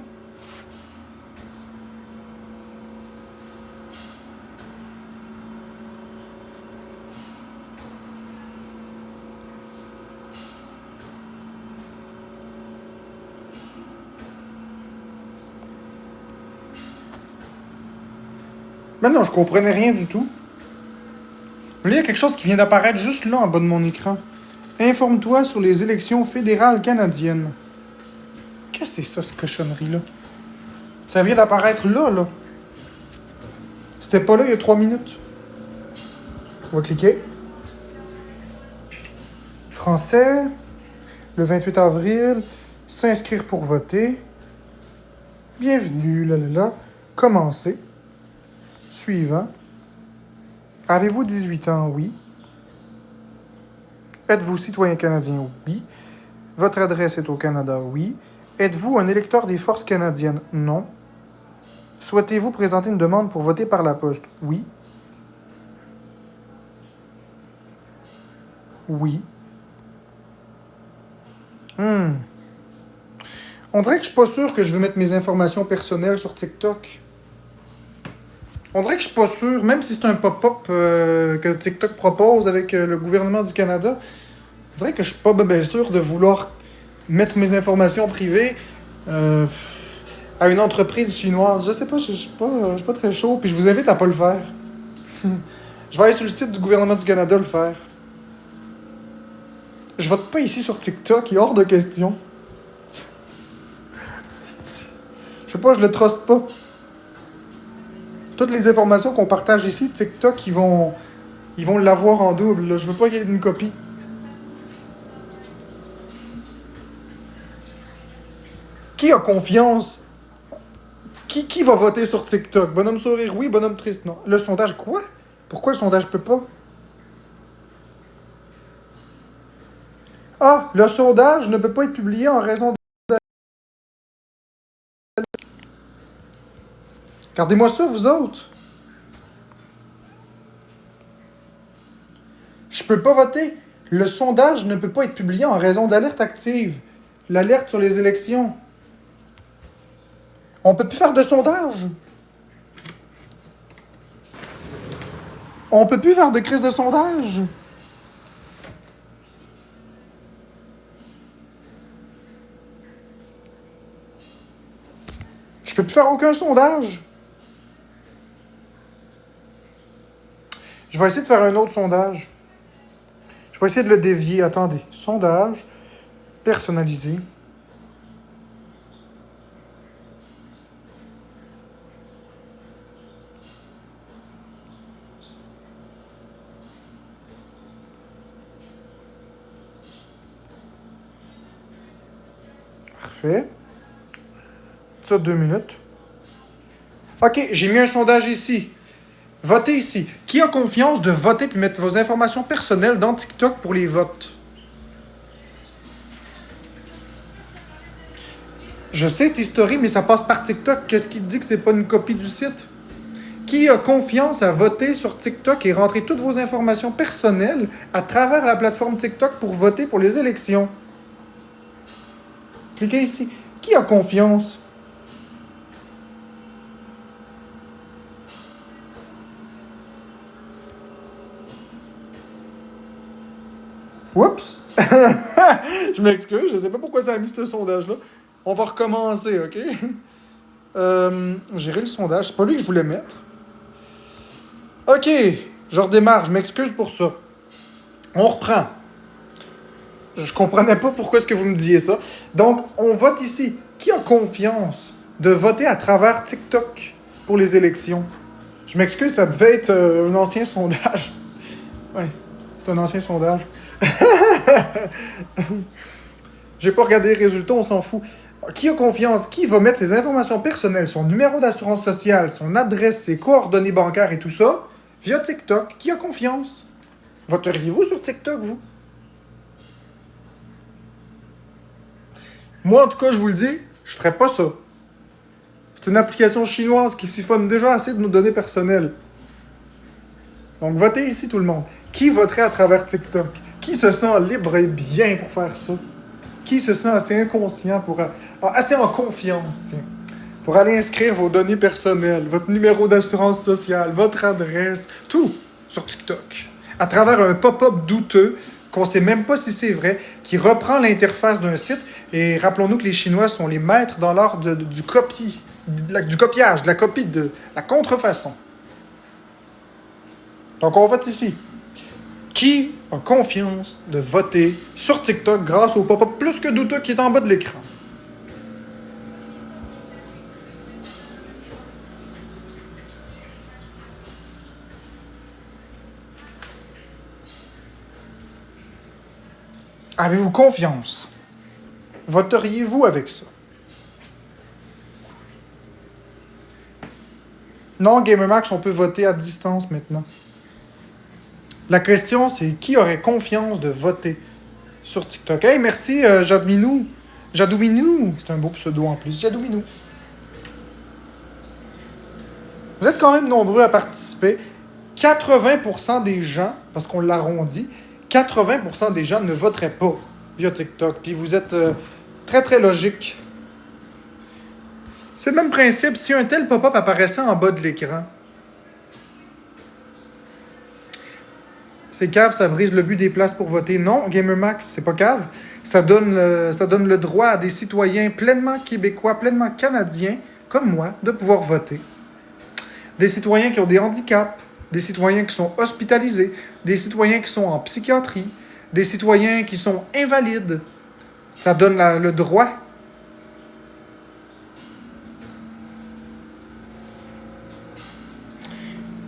Ben non, je comprenais rien du tout. Mais là, il y a quelque chose qui vient d'apparaître juste là en bas de mon écran. Informe-toi sur les élections fédérales canadiennes. Qu'est-ce que c'est ça, cette cochonnerie-là? Ça vient d'apparaître là. C'était pas là il y a 3 minutes. On va cliquer. Français. Le 28 avril. S'inscrire pour voter. Bienvenue, là. Commencer. Suivant. Avez-vous 18 ans? Oui. Êtes-vous citoyen canadien? Oui. Votre adresse est au Canada? Oui. Êtes-vous un électeur des forces canadiennes? Non. Souhaitez-vous présenter une demande pour voter par la poste? Oui. Oui. On dirait que je suis pas sûr que je veux mettre mes informations personnelles sur TikTok. On dirait que je suis pas sûr, même si c'est un pop-up que TikTok propose avec le gouvernement du Canada, on dirait que je suis pas bien sûr de vouloir mettre mes informations privées à une entreprise chinoise. Je sais pas, je suis pas très chaud, puis je vous invite à pas le faire. Je vais aller sur le site du gouvernement du Canada le faire. Je vote pas ici sur TikTok, il est hors de question. Je sais pas, je le truste pas. Toutes les informations qu'on partage ici, TikTok, ils vont l'avoir en double. Là. Je veux pas qu'il y ait une copie. Qui a confiance? Qui va voter sur TikTok? Bonhomme sourire, oui. Bonhomme triste, non. Le sondage, quoi? Pourquoi le sondage peut pas? Ah, le sondage ne peut pas être publié en raison de... Regardez-moi ça, vous autres. Je peux pas voter. Le sondage ne peut pas être publié en raison d'alerte active. L'alerte sur les élections. On peut plus faire de sondage. On peut plus faire de crise de sondage. Je peux plus faire aucun sondage. Je vais essayer de faire un autre sondage. Je vais essayer de le dévier. Attendez. Sondage personnalisé. Parfait. Ça, 2 minutes. OK, j'ai mis un sondage ici. Votez ici. Qui a confiance de voter puis mettre vos informations personnelles dans TikTok pour les votes? Je sais, T-Story, mais ça passe par TikTok. Qu'est-ce qui te dit que c'est pas une copie du site? Qui a confiance à voter sur TikTok et rentrer toutes vos informations personnelles à travers la plateforme TikTok pour voter pour les élections? Cliquez ici. Qui a confiance? Oups! Je m'excuse, je sais pas pourquoi ça a mis ce sondage-là. On va recommencer, OK? Gérer le sondage, c'est pas lui que je voulais mettre. OK, je redémarre, je m'excuse pour ça. On reprend. Je comprenais pas pourquoi est-ce que vous me disiez ça. Donc, on vote ici. Qui a confiance de voter à travers TikTok pour les élections? Je m'excuse, ça devait être un ancien sondage. Oui, c'est un ancien sondage. J'ai pas regardé les résultats, on s'en fout. Qui a confiance? Qui va mettre ses informations personnelles, son numéro d'assurance sociale, son adresse, ses coordonnées bancaires et tout ça via TikTok? Qui a confiance? Voteriez-vous sur TikTok, vous? Moi, en tout cas, je vous le dis, je ferais pas ça. C'est une application chinoise qui siphonne déjà assez de nos données personnelles. Donc, votez ici, tout le monde. Qui voterait à travers TikTok? Qui se sent libre et bien pour faire ça? Qui se sent assez inconscient pour... assez en confiance, tiens, pour aller inscrire vos données personnelles, votre numéro d'assurance sociale, votre adresse, tout sur TikTok. À travers un pop-up douteux qu'on ne sait même pas si c'est vrai, qui reprend l'interface d'un site. Et rappelons-nous que les Chinois sont les maîtres dans l'art du copiage, de la copie, de la contrefaçon. Donc on vote ici. Qui a confiance de voter sur TikTok grâce au pop-up plus que douteux qui est en bas de l'écran? Avez-vous confiance? Voteriez-vous avec ça? Non, GamerMax, on peut voter à distance maintenant. La question, c'est qui aurait confiance de voter sur TikTok? Hey, merci, Jadminou. Jadouinou, c'est un beau pseudo en plus. Jadouinou. Vous êtes quand même nombreux à participer. 80% des gens, parce qu'on l'arrondit, 80% des gens ne voteraient pas via TikTok. Puis vous êtes très très logique. C'est le même principe. Si un tel pop-up apparaissait en bas de l'écran, c'est cave, ça brise le but des places pour voter. Non, GamerMax, c'est pas cave. Ça donne le droit à des citoyens pleinement québécois, pleinement canadiens, comme moi, de pouvoir voter. Des citoyens qui ont des handicaps, des citoyens qui sont hospitalisés, des citoyens qui sont en psychiatrie, des citoyens qui sont invalides. Ça donne le droit.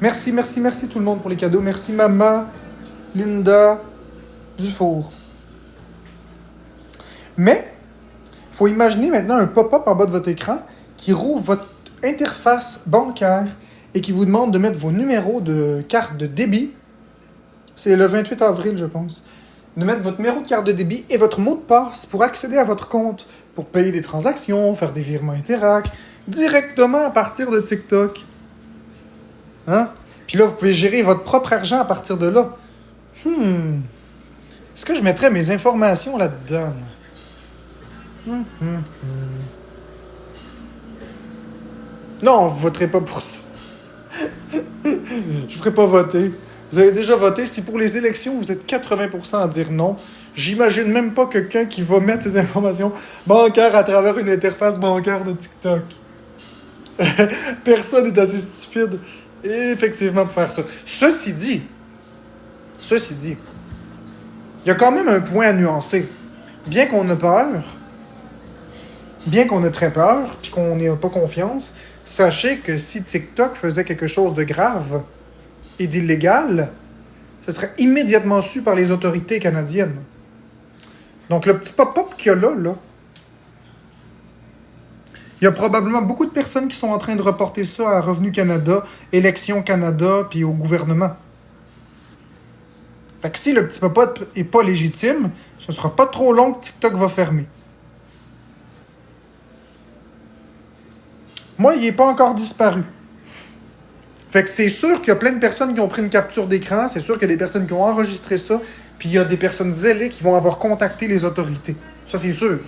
Merci tout le monde pour les cadeaux. Merci Mama, Linda, Dufour. Mais, il faut imaginer maintenant un pop-up en bas de votre écran qui rouvre votre interface bancaire et qui vous demande de mettre vos numéros de carte de débit. C'est le 28 avril, je pense. De mettre votre numéro de carte de débit et votre mot de passe pour accéder à votre compte, pour payer des transactions, faire des virements Interac, directement à partir de TikTok. Hein? Puis là, vous pouvez gérer votre propre argent à partir de là. Est-ce que je mettrais mes informations là-dedans? Non, vous voterez pas pour ça. Je ferai pas voter. Vous avez déjà voté. Si pour les élections, vous êtes 80% à dire non, j'imagine même pas quelqu'un qui va mettre ses informations bancaires à travers une interface bancaire de TikTok. Personne n'est assez stupide, effectivement, pour faire ça. Ceci dit, il y a quand même un point à nuancer. Bien qu'on ait peur, bien qu'on ait très peur, puis qu'on n'ait pas confiance, sachez que si TikTok faisait quelque chose de grave et d'illégal, ce serait immédiatement su par les autorités canadiennes. Donc le petit pop-up qu'il y a là, il y a probablement beaucoup de personnes qui sont en train de reporter ça à Revenu Canada, Élections Canada, puis au gouvernement. Fait que si le petit pop-up est pas légitime, ce sera pas trop long que TikTok va fermer. Moi, il n'est pas encore disparu. Fait que c'est sûr qu'il y a plein de personnes qui ont pris une capture d'écran, c'est sûr qu'il y a des personnes qui ont enregistré ça, puis il y a des personnes zélées qui vont avoir contacté les autorités. Ça, c'est sûr.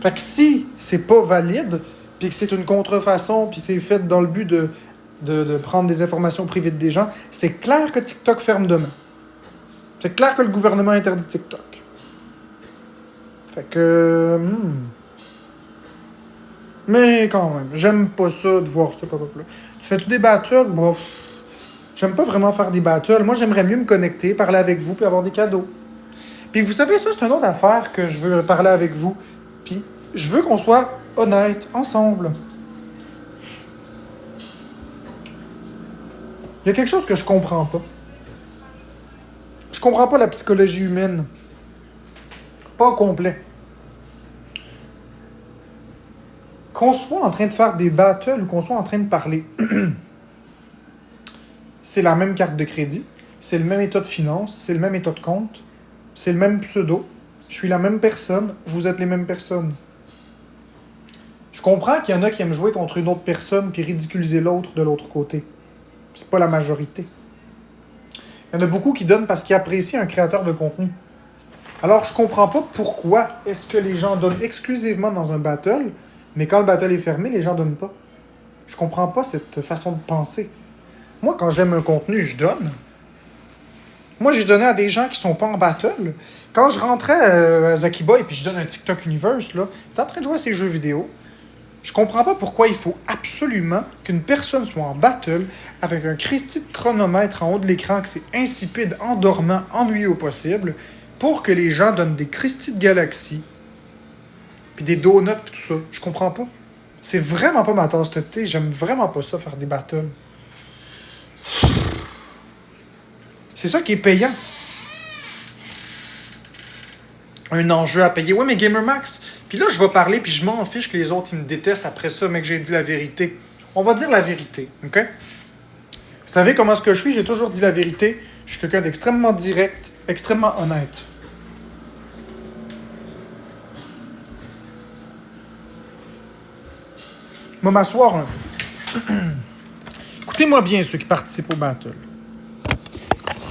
Fait que si c'est pas valide, puis que c'est une contrefaçon, puis c'est fait dans le but de prendre des informations privées des gens, c'est clair que TikTok ferme demain. C'est clair que le gouvernement interdit TikTok. Fait que... Mais quand même, j'aime pas ça de voir ce pop-up-là. Tu fais-tu des battles? Bof. J'aime pas vraiment faire des battles. Moi, j'aimerais mieux me connecter, parler avec vous, puis avoir des cadeaux. Puis vous savez, ça, c'est une autre affaire que je veux parler avec vous. Puis je veux qu'on soit honnêtes, ensemble. Il y a quelque chose que je comprends pas. Je comprends pas la psychologie humaine. Pas au complet. Qu'on soit en train de faire des battles ou qu'on soit en train de parler, c'est la même carte de crédit, c'est le même état de finance, c'est le même état de compte, c'est le même pseudo, je suis la même personne, vous êtes les mêmes personnes. Je comprends qu'il y en a qui aiment jouer contre une autre personne puis ridiculiser l'autre de l'autre côté. C'est pas la majorité. Il y en a beaucoup qui donnent parce qu'ils apprécient un créateur de contenu. Alors, je comprends pas pourquoi est-ce que les gens donnent exclusivement dans un battle, mais quand le battle est fermé, les gens donnent pas. Je comprends pas cette façon de penser. Moi, quand j'aime un contenu, je donne. Moi, j'ai donné à des gens qui sont pas en battle. Quand je rentrais à Zaki Boy puis je donne un TikTok Universe, là, t'es en train de jouer à ces jeux vidéo. Je comprends pas pourquoi il faut absolument qu'une personne soit en battle avec un Christy de chronomètre en haut de l'écran, que c'est insipide, endormant, ennuyeux au possible, pour que les gens donnent des Christy de galaxies, puis des donuts, puis tout ça. Je comprends pas. C'est vraiment pas ma tasse de thé. J'aime vraiment pas ça, faire des battles. C'est ça qui est payant. Un enjeu à payer. Ouais, mais GamerMax. Puis là, je vais parler, puis je m'en fiche que les autres, ils me détestent après ça, mais que j'ai dit la vérité. On va dire la vérité, OK? Vous savez comment est-ce que je suis? J'ai toujours dit la vérité. Je suis quelqu'un d'extrêmement direct, Extrêmement honnête. Moi, m'asseoir un peu. Écoutez-moi bien, ceux qui participent au battle.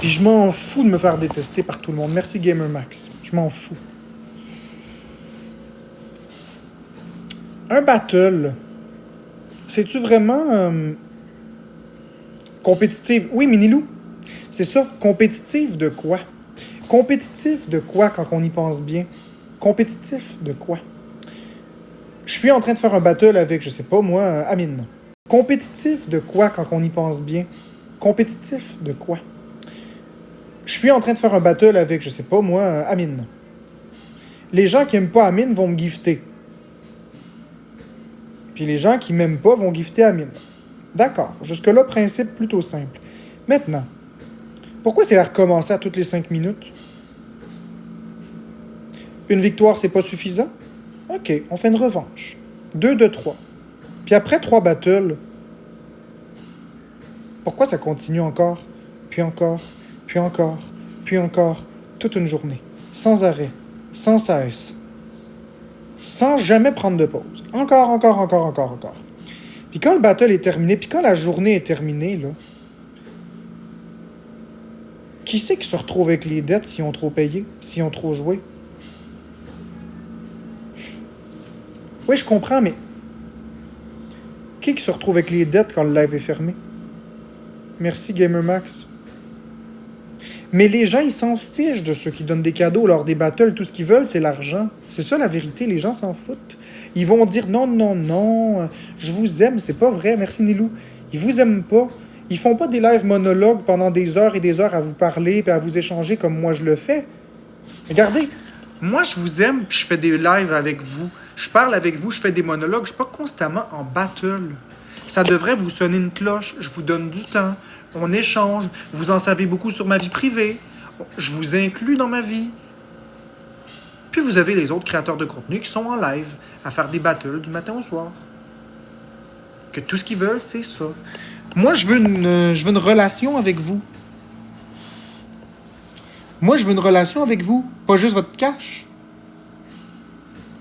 Puis je m'en fous de me faire détester par tout le monde. Merci GamerMax. Je m'en fous. Un battle, c'est-tu vraiment compétitif? Oui, Minilou, c'est ça. Compétitif de quoi? Compétitif de quoi quand on y pense bien? Compétitif de quoi? Je suis en train de faire un battle avec, je sais pas moi, Amine. Compétitif de quoi quand on y pense bien? Compétitif de quoi? Je suis en train de faire un battle avec, je sais pas moi, Amine. Les gens qui aiment pas Amine vont me gifter. Puis les gens qui m'aiment pas vont gifter Amine. D'accord. Jusque-là, principe plutôt simple. Maintenant, pourquoi c'est à recommencer à toutes les 5 minutes? Une victoire, c'est pas suffisant? OK, on fait une revanche. 2 de 3. Puis après 3 battles, pourquoi ça continue encore? Puis encore, puis encore, puis encore, toute une journée. Sans arrêt, sans cesse. Sans jamais prendre de pause. Encore, encore, encore, encore, encore. Puis quand le battle est terminé, puis quand la journée est terminée, là, qui c'est qui se retrouve avec les dettes s'ils ont trop payé, s'ils ont trop joué? Oui, je comprends, mais qui se retrouve avec les dettes quand le live est fermé? Merci, GamerMax. Mais les gens, ils s'en fichent de ceux qui donnent des cadeaux lors des battles. Tout ce qu'ils veulent, c'est l'argent. C'est ça la vérité, les gens s'en foutent. Ils vont dire non, non, non, je vous aime, c'est pas vrai, merci Nilou. Ils vous aiment pas. Ils font pas des lives monologues pendant des heures et des heures à vous parler et à vous échanger comme moi je le fais. Regardez, moi je vous aime puis je fais des lives avec vous. Je parle avec vous, je fais des monologues, je suis pas constamment en battle. Ça devrait vous sonner une cloche, je vous donne du temps, on échange, vous en savez beaucoup sur ma vie privée, je vous inclus dans ma vie. Puis vous avez les autres créateurs de contenu qui sont en live à faire des battles du matin au soir. Que tout ce qu'ils veulent, c'est ça. Moi, je veux une relation avec vous. Moi, je veux une relation avec vous, pas juste votre cash.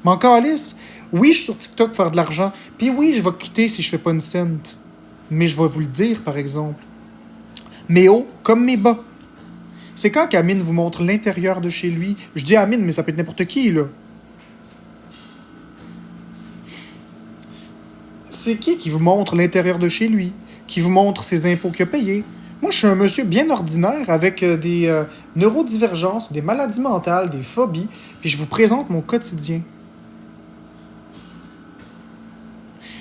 M'en calisse. Oui, je suis sur TikTok pour faire de l'argent. Puis oui, je vais quitter si je fais pas une cent. Mais je vais vous le dire, par exemple. Mes hauts comme mes bas. C'est quand qu'Amine vous montre l'intérieur de chez lui. Je dis Amine, mais ça peut être n'importe qui, là. C'est qui vous montre l'intérieur de chez lui? Qui vous montre ses impôts qu'il a payés? Moi, je suis un monsieur bien ordinaire avec des neurodivergences, des maladies mentales, des phobies, puis je vous présente mon quotidien.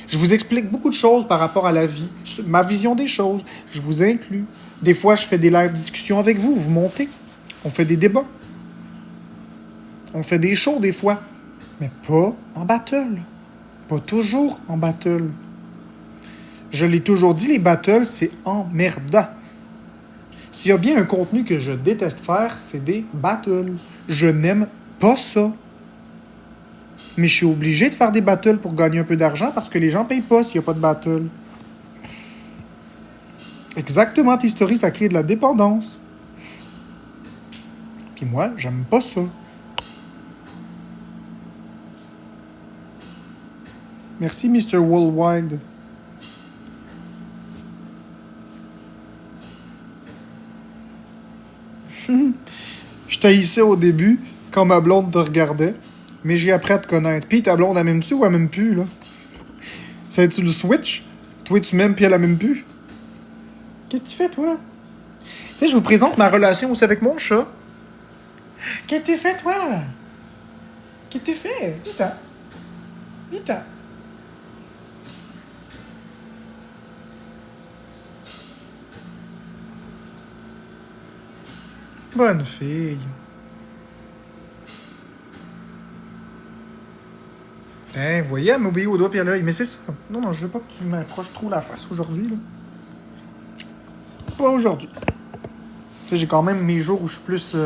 Je vous explique beaucoup de choses par rapport à la vie, ma vision des choses. Je vous inclus. Des fois, je fais des live discussions avec vous, vous montez. On fait des débats. On fait des shows des fois, mais pas en battle. Pas toujours en battle. Je l'ai toujours dit, les battles, c'est emmerdant. S'il y a bien un contenu que je déteste faire, c'est des battles. Je n'aime pas ça. Mais je suis obligé de faire des battles pour gagner un peu d'argent parce que les gens ne payent pas s'il n'y a pas de battle. Exactement, T-Story, ça crée de la dépendance. Puis moi, j'aime pas ça. Merci, Mr. Worldwide. Je t'haïssais au début, quand ma blonde te regardait, mais j'ai appris à te connaître. Puis ta blonde, elle m'aime-tu ou elle m'aime plus, là? C'est-tu le switch? Toi, tu m'aimes puis elle m'aime plus? Qu'est-ce que tu fais, toi? Tu sais, je vous présente ma relation aussi avec mon chat. Qu'est-ce que tu fais, toi? Qu'est-ce que tu fais? Vite-t'en. Vite-t'en. Bonne fille. Hein, vous voyez, elle m'obéit au doigt et à l'œil. Mais c'est ça. Non, non, je veux pas que tu m'accroches trop la face aujourd'hui, là. Pas aujourd'hui. Tu sais, j'ai quand même mes jours où je suis plus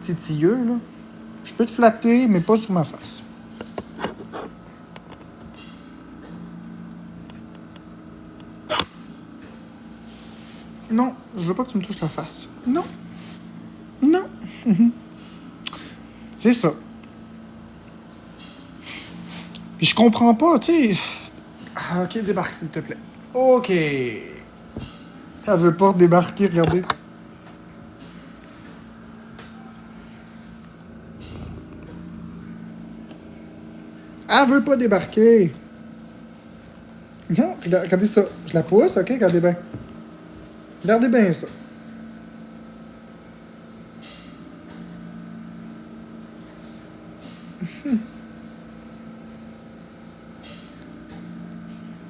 titilleux, là. Je peux te flatter, mais pas sur ma face. Non, je veux pas que tu me touches la face. Non. Non. C'est ça. Puis je comprends pas, tu sais. Ah, ok, débarque, s'il te plaît. Ok. Elle veut pas débarquer, regardez. Elle veut pas débarquer. Non, regardez ça. Je la pousse, ok? Regardez bien. Regardez bien ça.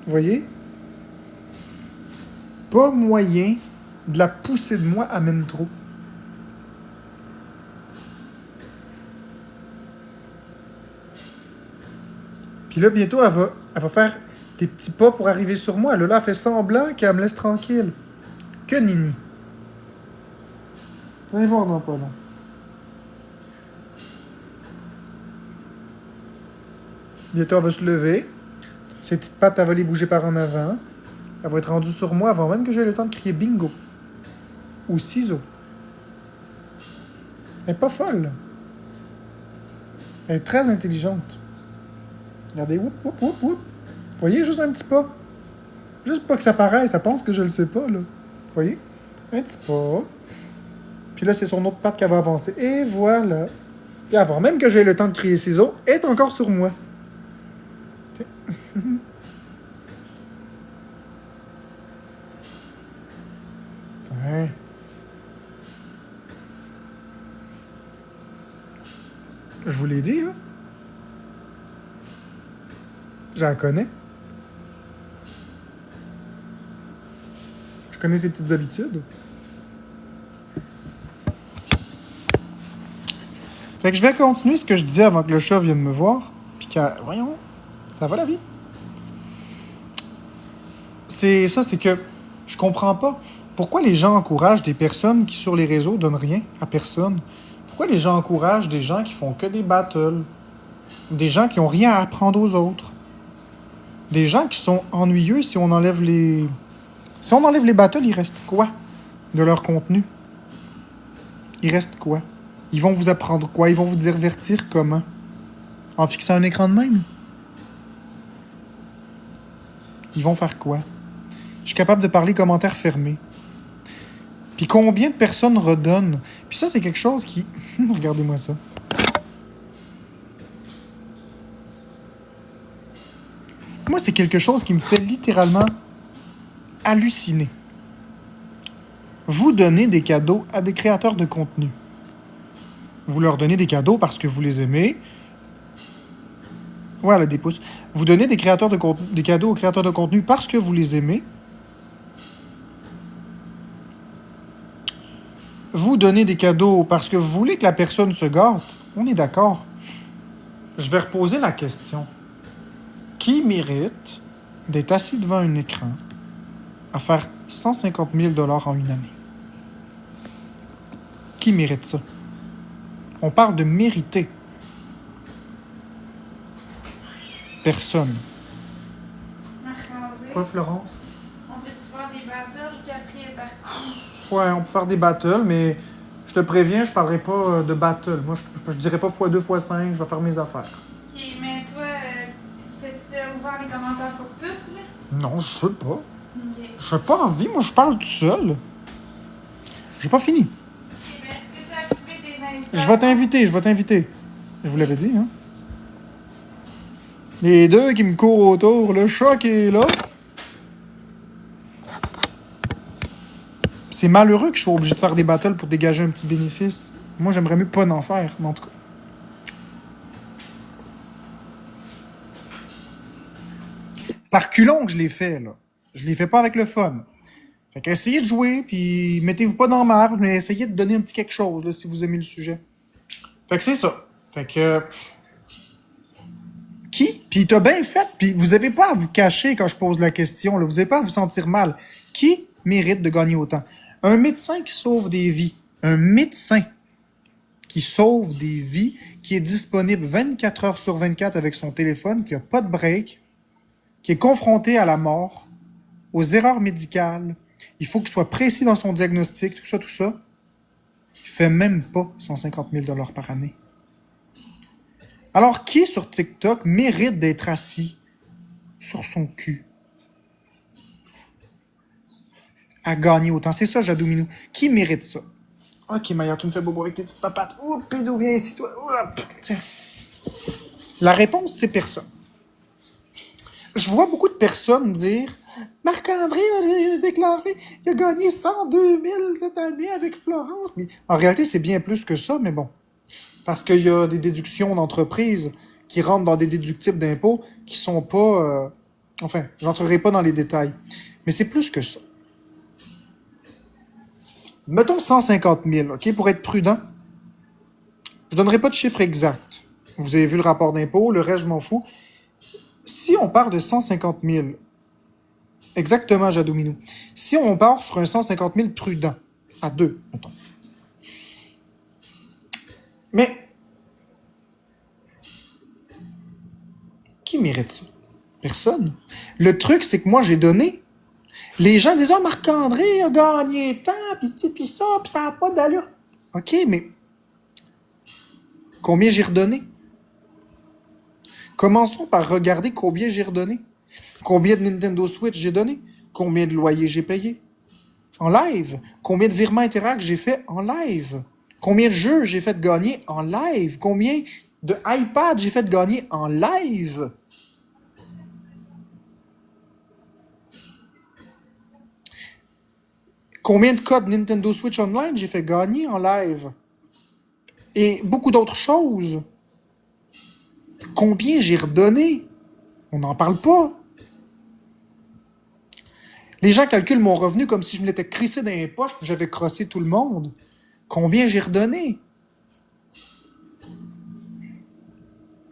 Vous voyez? Pas moyen de la pousser de moi à même trop. Puis là, bientôt, elle va faire des petits pas pour arriver sur moi. Là, elle fait semblant qu'elle me laisse tranquille. Que nini. Vous allez voir dans pas long. Bientôt, elle va se lever. Ses petites pattes, elle va les bouger par en avant. Elle va être rendue sur moi avant même que j'aie le temps de crier bingo. Ou ciseaux. Elle est pas folle, là. Elle est très intelligente. Regardez, whoop, whoop, whoop, whoop. Vous voyez, juste un petit pas. Juste pas que ça paraisse, ça pense que je le sais pas, là. Vous voyez? Un petit pas. Puis là, c'est son autre patte qui va avancer. Et voilà. Puis avant même que j'aie le temps de crier ciseaux, elle est encore sur moi. Ouais. Je vous l'ai dit, hein? Je la connais. Je connais ses petites habitudes. Fait que je vais continuer ce que je disais avant que le chat vienne me voir. Puis voyons, ça va la vie. C'est ça, c'est que je comprends pas. Pourquoi les gens encouragent des personnes qui, sur les réseaux, donnent rien à personne? Pourquoi les gens encouragent des gens qui font que des battles? Des gens qui ont rien à apprendre aux autres? Des gens qui sont ennuyeux si on enlève les... Si on enlève les battles, il reste quoi de leur contenu? Il reste quoi? Ils vont vous apprendre quoi? Ils vont vous divertir comment? En fixant un écran de même? Ils vont faire quoi? Je suis capable de parler commentaires fermés. Puis combien de personnes redonnent? Puis ça, c'est quelque chose qui... Regardez-moi ça. Moi, c'est quelque chose qui me fait littéralement halluciner. Vous donnez des cadeaux à des créateurs de contenu. Vous leur donnez des cadeaux parce que vous les aimez. Voilà, des pouces. Vous donnez des cadeaux aux créateurs de contenu parce que vous les aimez. Vous donnez des cadeaux parce que vous voulez que la personne se gâte. On est d'accord. Je vais reposer la question. Qui mérite d'être assis devant un écran à faire 150 000 $ en une année? Qui mérite ça? On parle de mériter. Personne. Marc-André, Quoi, Florence? on peut-tu faire des battles? Capri est parti. Ouais, on peut faire des battles, mais je te préviens, je parlerai pas de battle. Moi, je dirais pas x2, x5, je vais faire mes affaires. Ok, mais toi, t'as-tu ouvert les commentaires pour tous, là? Non, je veux pas. Ok. J'ai pas envie, moi je parle tout seul. J'ai pas fini. Ok, mais est-ce que tu as activé des invitations? Je vais t'inviter. Je vous l'avais dit, hein. Les deux qui me courent autour, le chat qui est là. C'est malheureux que je sois obligé de faire des battles pour dégager un petit bénéfice. Moi, j'aimerais mieux pas en faire, mais en tout cas. C'est à reculons que je l'ai fait, là. Je l'ai fait pas avec le fun. Fait que essayez de jouer, puis mettez-vous pas dans marbre, mais essayez de donner un petit quelque chose, là, si vous aimez le sujet. Fait que c'est ça. Fait que... Qui? Puis t'as bien fait, puis vous avez pas à vous cacher quand je pose la question, là. Vous avez pas à vous sentir mal. Qui mérite de gagner autant? Un médecin qui sauve des vies. Un médecin qui sauve des vies, qui est disponible 24 heures sur 24 avec son téléphone, qui a pas de break, qui est confronté à la mort, aux erreurs médicales. Il faut qu'il soit précis dans son diagnostic, tout ça, tout ça. fais même pas 150 000 $ par année. Alors, qui sur TikTok mérite d'être assis sur son cul à gagner autant? C'est ça, Jadou Minou. Qui mérite ça? Ok, Maya, tu me fais bobo avec tes petites papates. Oh, pédo, viens ici, toi. Hop. Tiens. La réponse, c'est personne. Je vois beaucoup de personnes dire Marc-André a déclaré qu'il a gagné 102 000 cette année avec Florence. Mais en réalité, c'est bien plus que ça, mais bon. Parce qu'il y a des déductions d'entreprises qui rentrent dans des déductibles d'impôts qui sont pas... Enfin, j'entrerai pas dans les détails. Mais c'est plus que ça. Mettons 150 000, OK, pour être prudent. Je donnerai pas de chiffre exact. Vous avez vu le rapport d'impôt, le reste, je m'en fous. Si on part de 150 000, exactement, Jadou Minou, si on part sur un 150 000 prudent, à 2, mettons. Mais, qui mérite ça? Personne. Le truc, c'est que moi, j'ai donné. Les gens disent « Ah, Marc-André a gagné tant, pis ci, pis ça, pis ça n'a pas d'allure. » OK, mais combien j'ai redonné? Commençons par regarder combien j'ai redonné. Combien de Nintendo Switch j'ai donné? Combien de loyers j'ai payé? En live. Combien de virements Interact j'ai fait en live? Combien de jeux j'ai fait gagner en live? Combien de iPad j'ai fait gagner en live? Combien de codes Nintendo Switch Online j'ai fait gagner en live? Et beaucoup d'autres choses. Combien j'ai redonné? On n'en parle pas. Les gens calculent mon revenu comme si je me l'étais crissé dans les poches et j'avais crossé tout le monde. Combien j'ai redonné?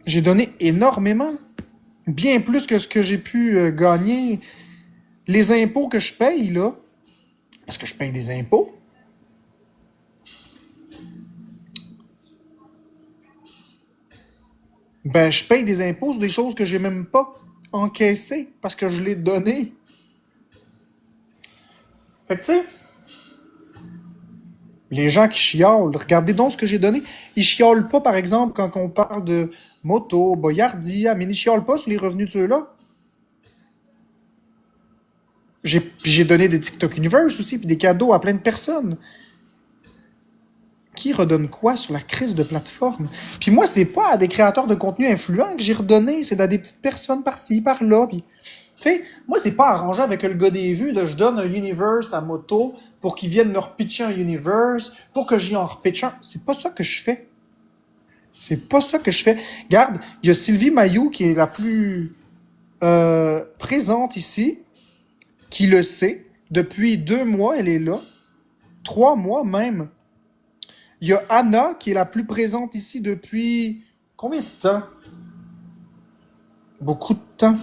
J'ai donné énormément. Bien plus que ce que j'ai pu gagner. Les impôts que je paye, là, parce que je paye des impôts, ben, je paye des impôts sur des choses que j'ai même pas encaissées parce que je l'ai donné. Fait que, tu sais, les gens qui chiolent, regardez donc ce que j'ai donné. Ils chiolent pas, par exemple, quand on parle de moto, boyardia, mais ils chiolent pas sur les revenus de ceux-là. J'ai donné des TikTok Universe aussi, puis des cadeaux à plein de personnes. Qui redonne quoi sur la crise de plateforme? Puis moi, c'est pas à des créateurs de contenu influents que j'ai redonné, c'est à des petites personnes par-ci, par-là. Puis, tu sais, moi, c'est pas arrangé avec le gars des vues de je donne un universe à moto pour qu'ils viennent me repitcher un universe, pour que j'y en repitche un. C'est pas ça que je fais. C'est pas ça que je fais. Regarde, il y a Sylvie Mailloux qui est la plus présente ici, qui le sait. Depuis 2 mois, elle est là. 3 mois même. Il y a Anna qui est la plus présente ici depuis combien de temps? Beaucoup de temps.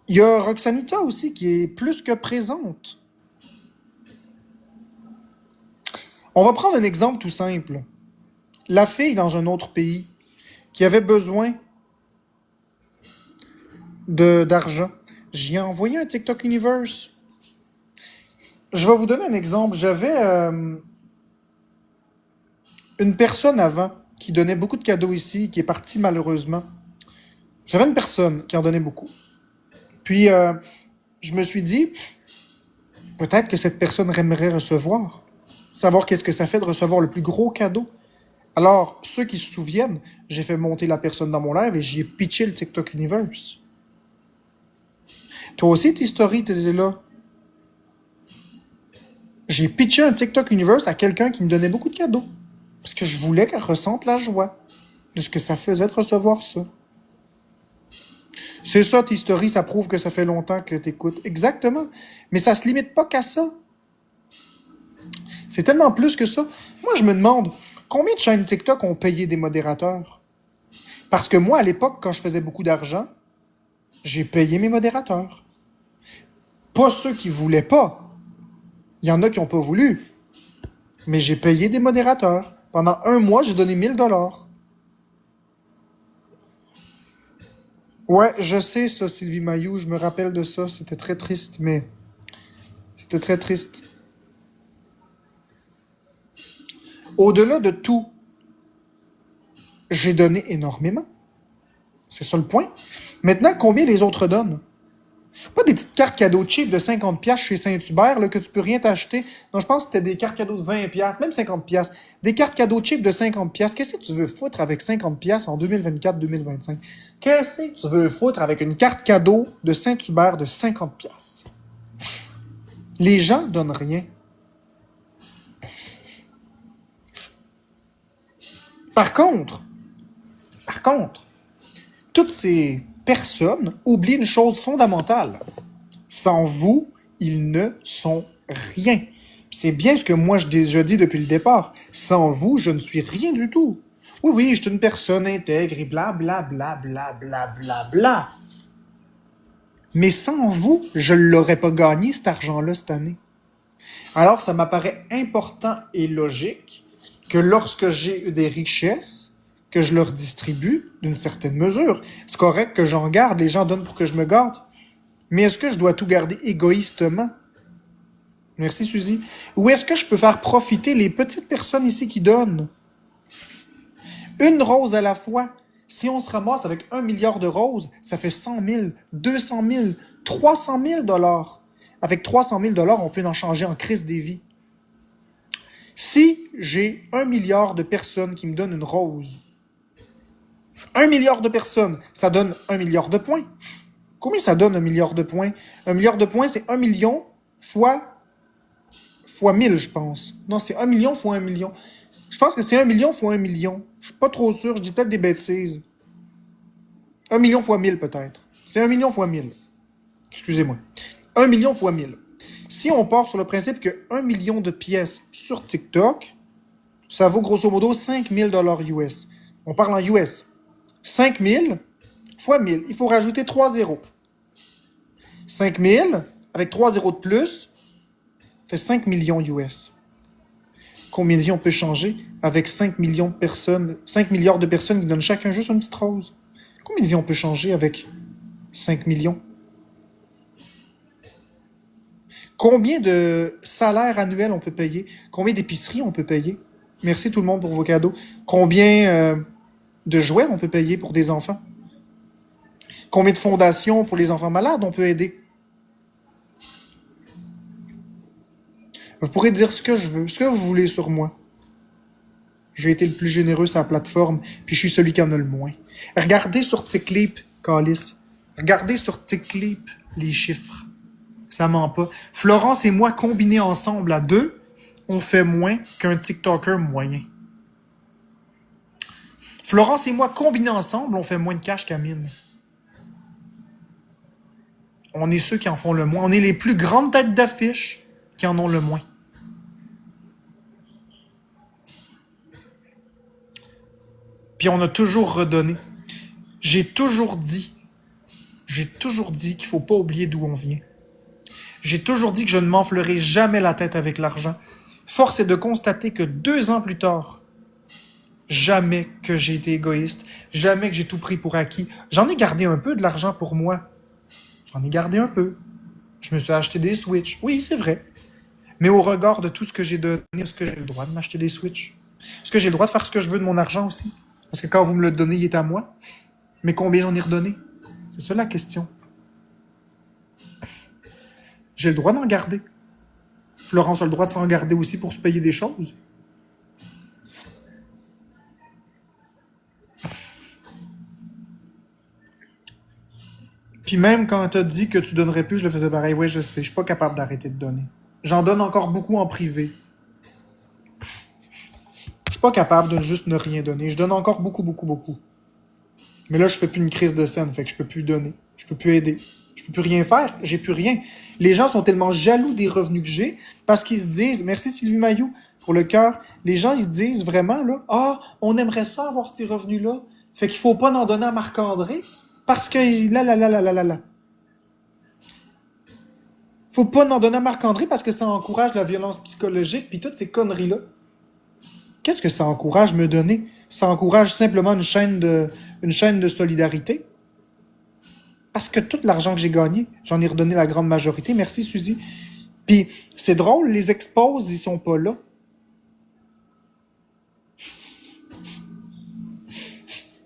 Il y a Roxanita aussi qui est plus que présente. On va prendre un exemple tout simple. La fille dans un autre pays qui avait besoin d'argent. J'y ai envoyé un TikTok Universe. Je vais vous donner un exemple. J'avais une personne avant qui donnait beaucoup de cadeaux ici, qui est partie malheureusement. J'avais une personne qui en donnait beaucoup. Puis, je me suis dit, peut-être que cette personne aimerait recevoir. Savoir qu'est-ce que ça fait de recevoir le plus gros cadeau. Alors, ceux qui se souviennent, j'ai fait monter la personne dans mon live et j'y ai pitché le TikTok Universe. Toi aussi, tes stories, t'étais là. J'ai pitché un TikTok Universe à quelqu'un qui me donnait beaucoup de cadeaux. Parce que je voulais qu'elle ressente la joie de ce que ça faisait de recevoir ça. C'est ça, tes stories, ça prouve que ça fait longtemps que t'écoutes. Exactement. Mais ça se limite pas qu'à ça. C'est tellement plus que ça. Moi, je me demande, combien de chaînes TikTok ont payé des modérateurs? Parce que moi, à l'époque, quand je faisais beaucoup d'argent, j'ai payé mes modérateurs. Pas ceux qui voulaient pas. Il y en a qui n'ont pas voulu. Mais j'ai payé des modérateurs. Pendant 1 mois, j'ai donné 1 000 $. Ouais, je sais ça, Sylvie Mailloux. Je me rappelle de ça. C'était très triste, mais... C'était très triste. Au-delà de tout, j'ai donné énormément. C'est ça le point. Maintenant, combien les autres donnent? Pas des petites cartes cadeaux cheap de 50$ chez Saint-Hubert là, que tu peux rien t'acheter. Non, je pense que c'était des cartes cadeaux de 20$, même 50$. Des cartes cadeaux cheap de 50$. Qu'est-ce que tu veux foutre avec 50$ en 2024-2025? Qu'est-ce que tu veux foutre avec une carte cadeau de Saint-Hubert de 50$? Les gens donnent rien. Par contre, toutes ces personnes oublient une chose fondamentale. Sans vous, ils ne sont rien. C'est bien ce que moi je dis depuis le départ. Sans vous, je ne suis rien du tout. Oui, je suis une personne intègre et bla bla bla bla bla bla bla. Mais sans vous, je ne l'aurais pas gagné cet argent-là cette année. Alors, ça m'apparaît important et logique que lorsque j'ai des richesses, que je leur distribue d'une certaine mesure. C'est correct que j'en garde, les gens donnent pour que je me gâte. Mais est-ce que je dois tout garder égoïstement? Merci, Suzy. Ou est-ce que je peux faire profiter les petites personnes ici qui donnent? Une rose à la fois. Si on se ramasse avec 1 milliard de roses, ça fait 100 000, 200 000, 300 000 $. Avec 300 000 $, on peut en changer en crise des vies. Si j'ai 1 milliard de personnes qui me donnent une rose, 1 milliard de personnes, ça donne 1 milliard de points. Combien ça donne 1 milliard de points? 1 milliard de points, c'est 1 million fois 1000, je pense. Non, c'est 1 million fois 1 million. Je pense que c'est 1 million fois 1 million. Je suis pas trop sûr, je dis peut-être des bêtises. 1 million fois 1000 peut-être. C'est 1 million fois 1000. Excusez-moi. 1 million fois 1000. Si on part sur le principe que 1 million de pièces sur TikTok, ça vaut grosso modo 5 000 $ US. On parle en US. 5 000 fois 1000. Il faut rajouter 3 zéros. 5 000 avec 3 zéros de plus fait 5 millions US. Combien de vies on peut changer avec 5 millions de personnes, 5 milliards de personnes qui donnent chacun juste une petite rose? Combien de vies on peut changer avec 5 millions? Combien de salaires annuels on peut payer? Combien d'épiceries on peut payer? Merci tout le monde pour vos cadeaux. Combien de jouets on peut payer pour des enfants? Combien de fondations pour les enfants malades on peut aider? Vous pourrez dire ce que je veux, ce que vous voulez sur moi. J'ai été le plus généreux sur la plateforme, puis je suis celui qui en a le moins. Regardez sur TikTok, Calice. Regardez sur TikTok les chiffres. Ça ment pas. Florence et moi, combinés ensemble à 2, on fait moins qu'un TikToker moyen. Florence et moi, combinés ensemble, on fait moins de cash qu'Amine. On est ceux qui en font le moins. On est les plus grandes têtes d'affiche qui en ont le moins. Puis on a toujours redonné. J'ai toujours dit qu'il faut pas oublier d'où on vient. J'ai toujours dit que je ne m'enflerai jamais la tête avec l'argent. Force est de constater que 2 ans plus tard, jamais que j'ai été égoïste, jamais que j'ai tout pris pour acquis. J'en ai gardé un peu de l'argent pour moi. J'en ai gardé un peu. Je me suis acheté des Switch. Oui, c'est vrai. Mais au regard de tout ce que j'ai donné, est-ce que j'ai le droit de m'acheter des Switch? Est-ce que j'ai le droit de faire ce que je veux de mon argent aussi? Parce que quand vous me le donnez, il est à moi. Mais combien j'en ai redonné? C'est ça la question. J'ai le droit d'en garder. Florence a le droit de s'en garder aussi pour se payer des choses. Puis même quand t'as dit que tu donnerais plus, je le faisais pareil. Ouais, je sais, je suis pas capable d'arrêter de donner. J'en donne encore beaucoup en privé. Je suis pas capable de juste ne rien donner. Je donne encore beaucoup. Mais là, je fais plus une crise de scène, fait que je peux plus donner. Je peux plus aider. Je peux plus rien faire. J'ai plus rien. Les gens sont tellement jaloux des revenus que j'ai parce qu'ils se disent, merci Sylvie Mailloux pour le cœur, les gens ils se disent vraiment, là, on aimerait ça avoir ces revenus-là. Fait qu'il faut pas en donner à Marc-André parce que là. Faut pas en donner à Marc-André parce que ça encourage la violence psychologique puis toutes ces conneries-là. Qu'est-ce que ça encourage me donner? Ça encourage simplement une chaîne de solidarité. Parce que tout l'argent que j'ai gagné, j'en ai redonné la grande majorité. Merci, Suzy. Puis, c'est drôle, les exposes, ils sont pas là.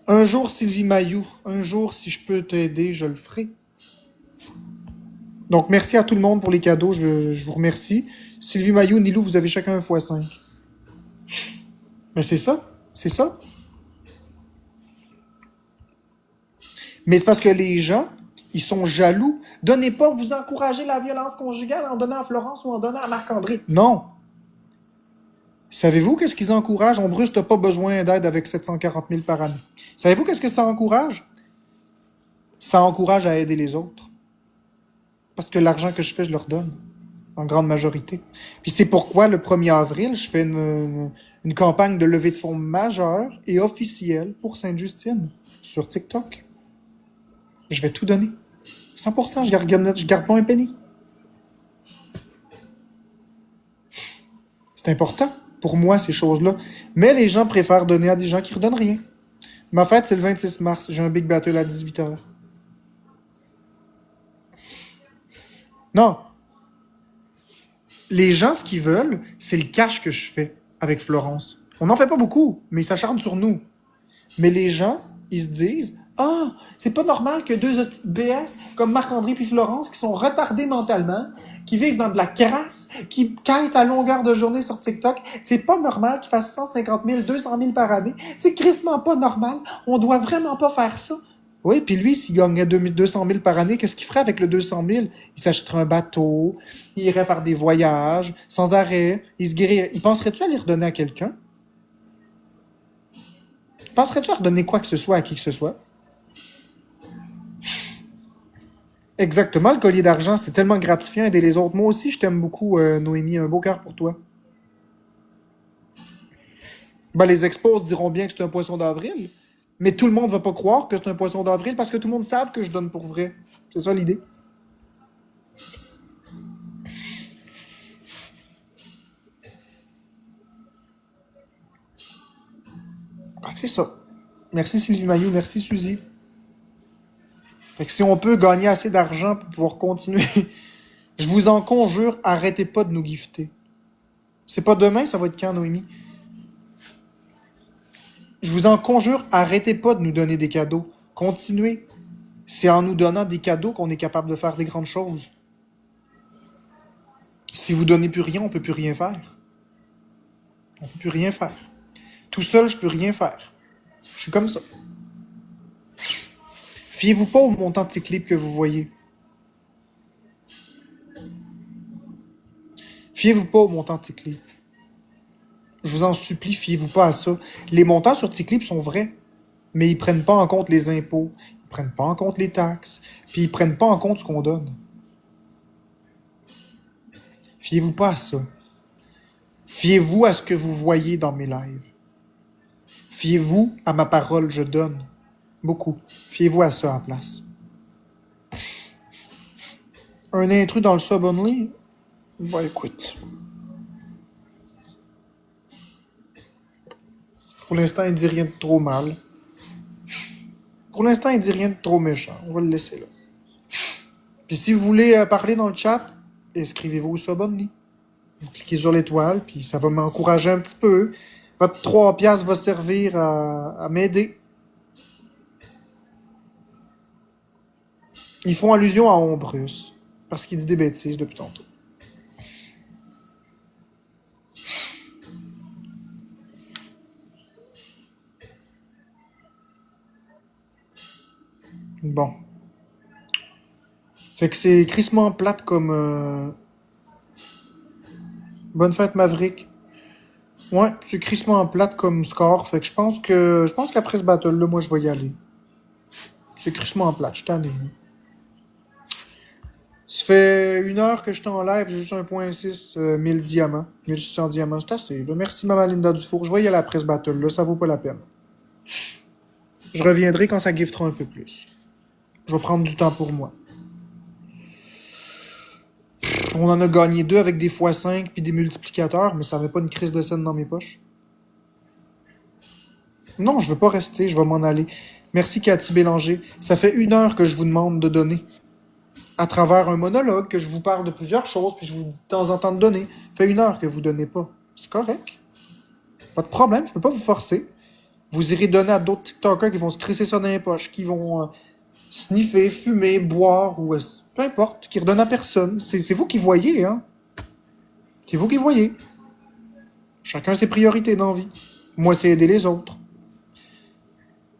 Un jour, Sylvie Mailloux, un jour, si je peux t'aider, je le ferai. Donc, merci à tout le monde pour les cadeaux, je vous remercie. Sylvie Mailloux, Nilou, vous avez chacun un x5. Mais c'est ça, c'est ça. Mais c'est parce que les gens, ils sont jaloux. Donnez pas, vous encouragez la violence conjugale en donnant à Florence ou en donnant à Marc-André. Non. Savez-vous qu'est-ce qu'ils encouragent? On Bruce, t'as pas besoin d'aide avec 740 000 par année. Savez-vous qu'est-ce que ça encourage? Ça encourage à aider les autres. Parce que l'argent que je fais, je leur donne. En grande majorité. Puis c'est pourquoi le 1er avril, je fais une campagne de levée de fonds majeure et officielle pour Sainte-Justine sur TikTok. Je vais tout donner. 100%, je garde pas un penny. C'est important pour moi, ces choses-là. Mais les gens préfèrent donner à des gens qui ne redonnent rien. Ma fête, c'est le 26 mars. J'ai un big battle à 18h. Non. Les gens, ce qu'ils veulent, c'est le cash que je fais avec Florence. On n'en fait pas beaucoup, mais ils s'acharnent sur nous. Mais les gens, ils se disent « Ah, c'est pas normal que deux BS comme Marc-André puis Florence qui sont retardés mentalement, qui vivent dans de la crasse, qui quittent à longueur de journée sur TikTok, c'est pas normal qu'ils fassent 150 000, 200 000 par année. C'est crissement pas normal. On doit vraiment pas faire ça. » Oui, puis lui, s'il gagnait 200 000 par année, qu'est-ce qu'il ferait avec le 200 000? Il s'achèterait un bateau, il irait faire des voyages sans arrêt, il se guérirait. Il penserait-tu à les redonner à quelqu'un? Penserais-tu à redonner quoi que ce soit à qui que ce soit? Exactement, le collier d'argent, c'est tellement gratifiant d'aider les autres. Moi aussi, je t'aime beaucoup, Noémie. Un beau cœur pour toi. Ben, les expos diront bien que c'est un poisson d'avril, mais tout le monde va pas croire que c'est un poisson d'avril parce que tout le monde savent que je donne pour vrai. C'est ça l'idée. Ah, c'est ça. Merci Sylvie Mailloux, merci Suzy. Fait que si on peut gagner assez d'argent pour pouvoir continuer, je vous en conjure, arrêtez pas de nous gifter. C'est pas demain, ça va être quand, Noémie? Je vous en conjure, arrêtez pas de nous donner des cadeaux. Continuez. C'est en nous donnant des cadeaux qu'on est capable de faire des grandes choses. Si vous donnez plus rien, on peut plus rien faire. On peut plus rien faire. Tout seul, je peux rien faire. Je suis comme ça. Fiez-vous pas au montant de ces clips que vous voyez. Fiez-vous pas au montant de ces clips. Je vous en supplie, fiez-vous pas à ça. Les montants sur Ticlip sont vrais, mais ils prennent pas en compte les impôts, ils prennent pas en compte les taxes, puis ils prennent pas en compte ce qu'on donne. Fiez-vous pas à ça. Fiez-vous à ce que vous voyez dans mes lives. Fiez-vous à ma parole, je donne. Beaucoup. Fiez-vous à ça à la place. Un intrus dans le sub-only? Bah écoute. Pour l'instant, il dit rien de trop mal. Pour l'instant, il dit rien de trop méchant. On va le laisser là. Puis si vous voulez parler dans le chat, inscrivez-vous au sub-only. Vous cliquez sur l'étoile, puis ça va m'encourager un petit peu. Votre 3 piastres va servir à m'aider. Ils font allusion à Ombrus, parce qu'il dit des bêtises depuis tantôt. Bon. Fait que c'est crissement plate comme... Bonne fête, Maverick. Ouais, c'est crissement plate comme score. Fait que je pense qu'après ce battle-là, moi, je vais y aller. C'est crissement plate, je t'en ai mis. Ça fait 1 heure que je suis en live, j'ai juste 1.6 1000 diamants. 1600 diamants, c'est assez. Là. Merci, Maman Linda Dufour. Je vais y aller après ce battle-là, ça vaut pas la peine. Je reviendrai quand ça giftera un peu plus. Je vais prendre du temps pour moi. On en a gagné 2 avec des x5 puis des multiplicateurs, mais ça n'avait pas une crise de scène dans mes poches. Non, je veux pas rester, je vais m'en aller. Merci Cathy Bélanger. Ça fait 1 heure que je vous demande de donner. À travers un monologue, que je vous parle de plusieurs choses, puis je vous dis de temps en temps de donner. Ça fait 1 heure que vous donnez pas. C'est correct. Pas de problème, je peux pas vous forcer. Vous irez donner à d'autres TikTokers qui vont se crisser ça dans les poches, qui vont sniffer, fumer, boire, ou peu importe, qui redonnent à personne. C'est vous qui voyez, hein. C'est vous qui voyez. Chacun ses priorités dans la vie. Moi, c'est aider les autres.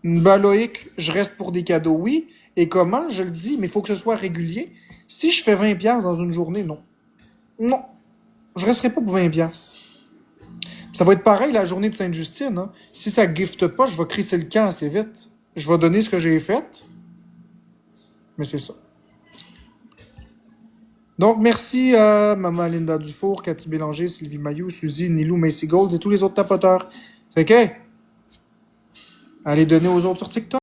Ben, Loïc, je reste pour des cadeaux, oui. Et comment? Je le dis, mais il faut que ce soit régulier. Si je fais 20$ dans une journée, non. Non. Je resterai pas pour 20$. Ça va être pareil la journée de Sainte-Justine. Hein. Si ça gifte pas, je vais crisser le camp assez vite. Je vais donner ce que j'ai fait. Mais c'est ça. Donc, merci à Maman Linda Dufour, Cathy Bélanger, Sylvie Mailloux, Suzy, Nilou, Macy Golds et tous les autres tapoteurs. Fait que, allez donner aux autres sur TikTok.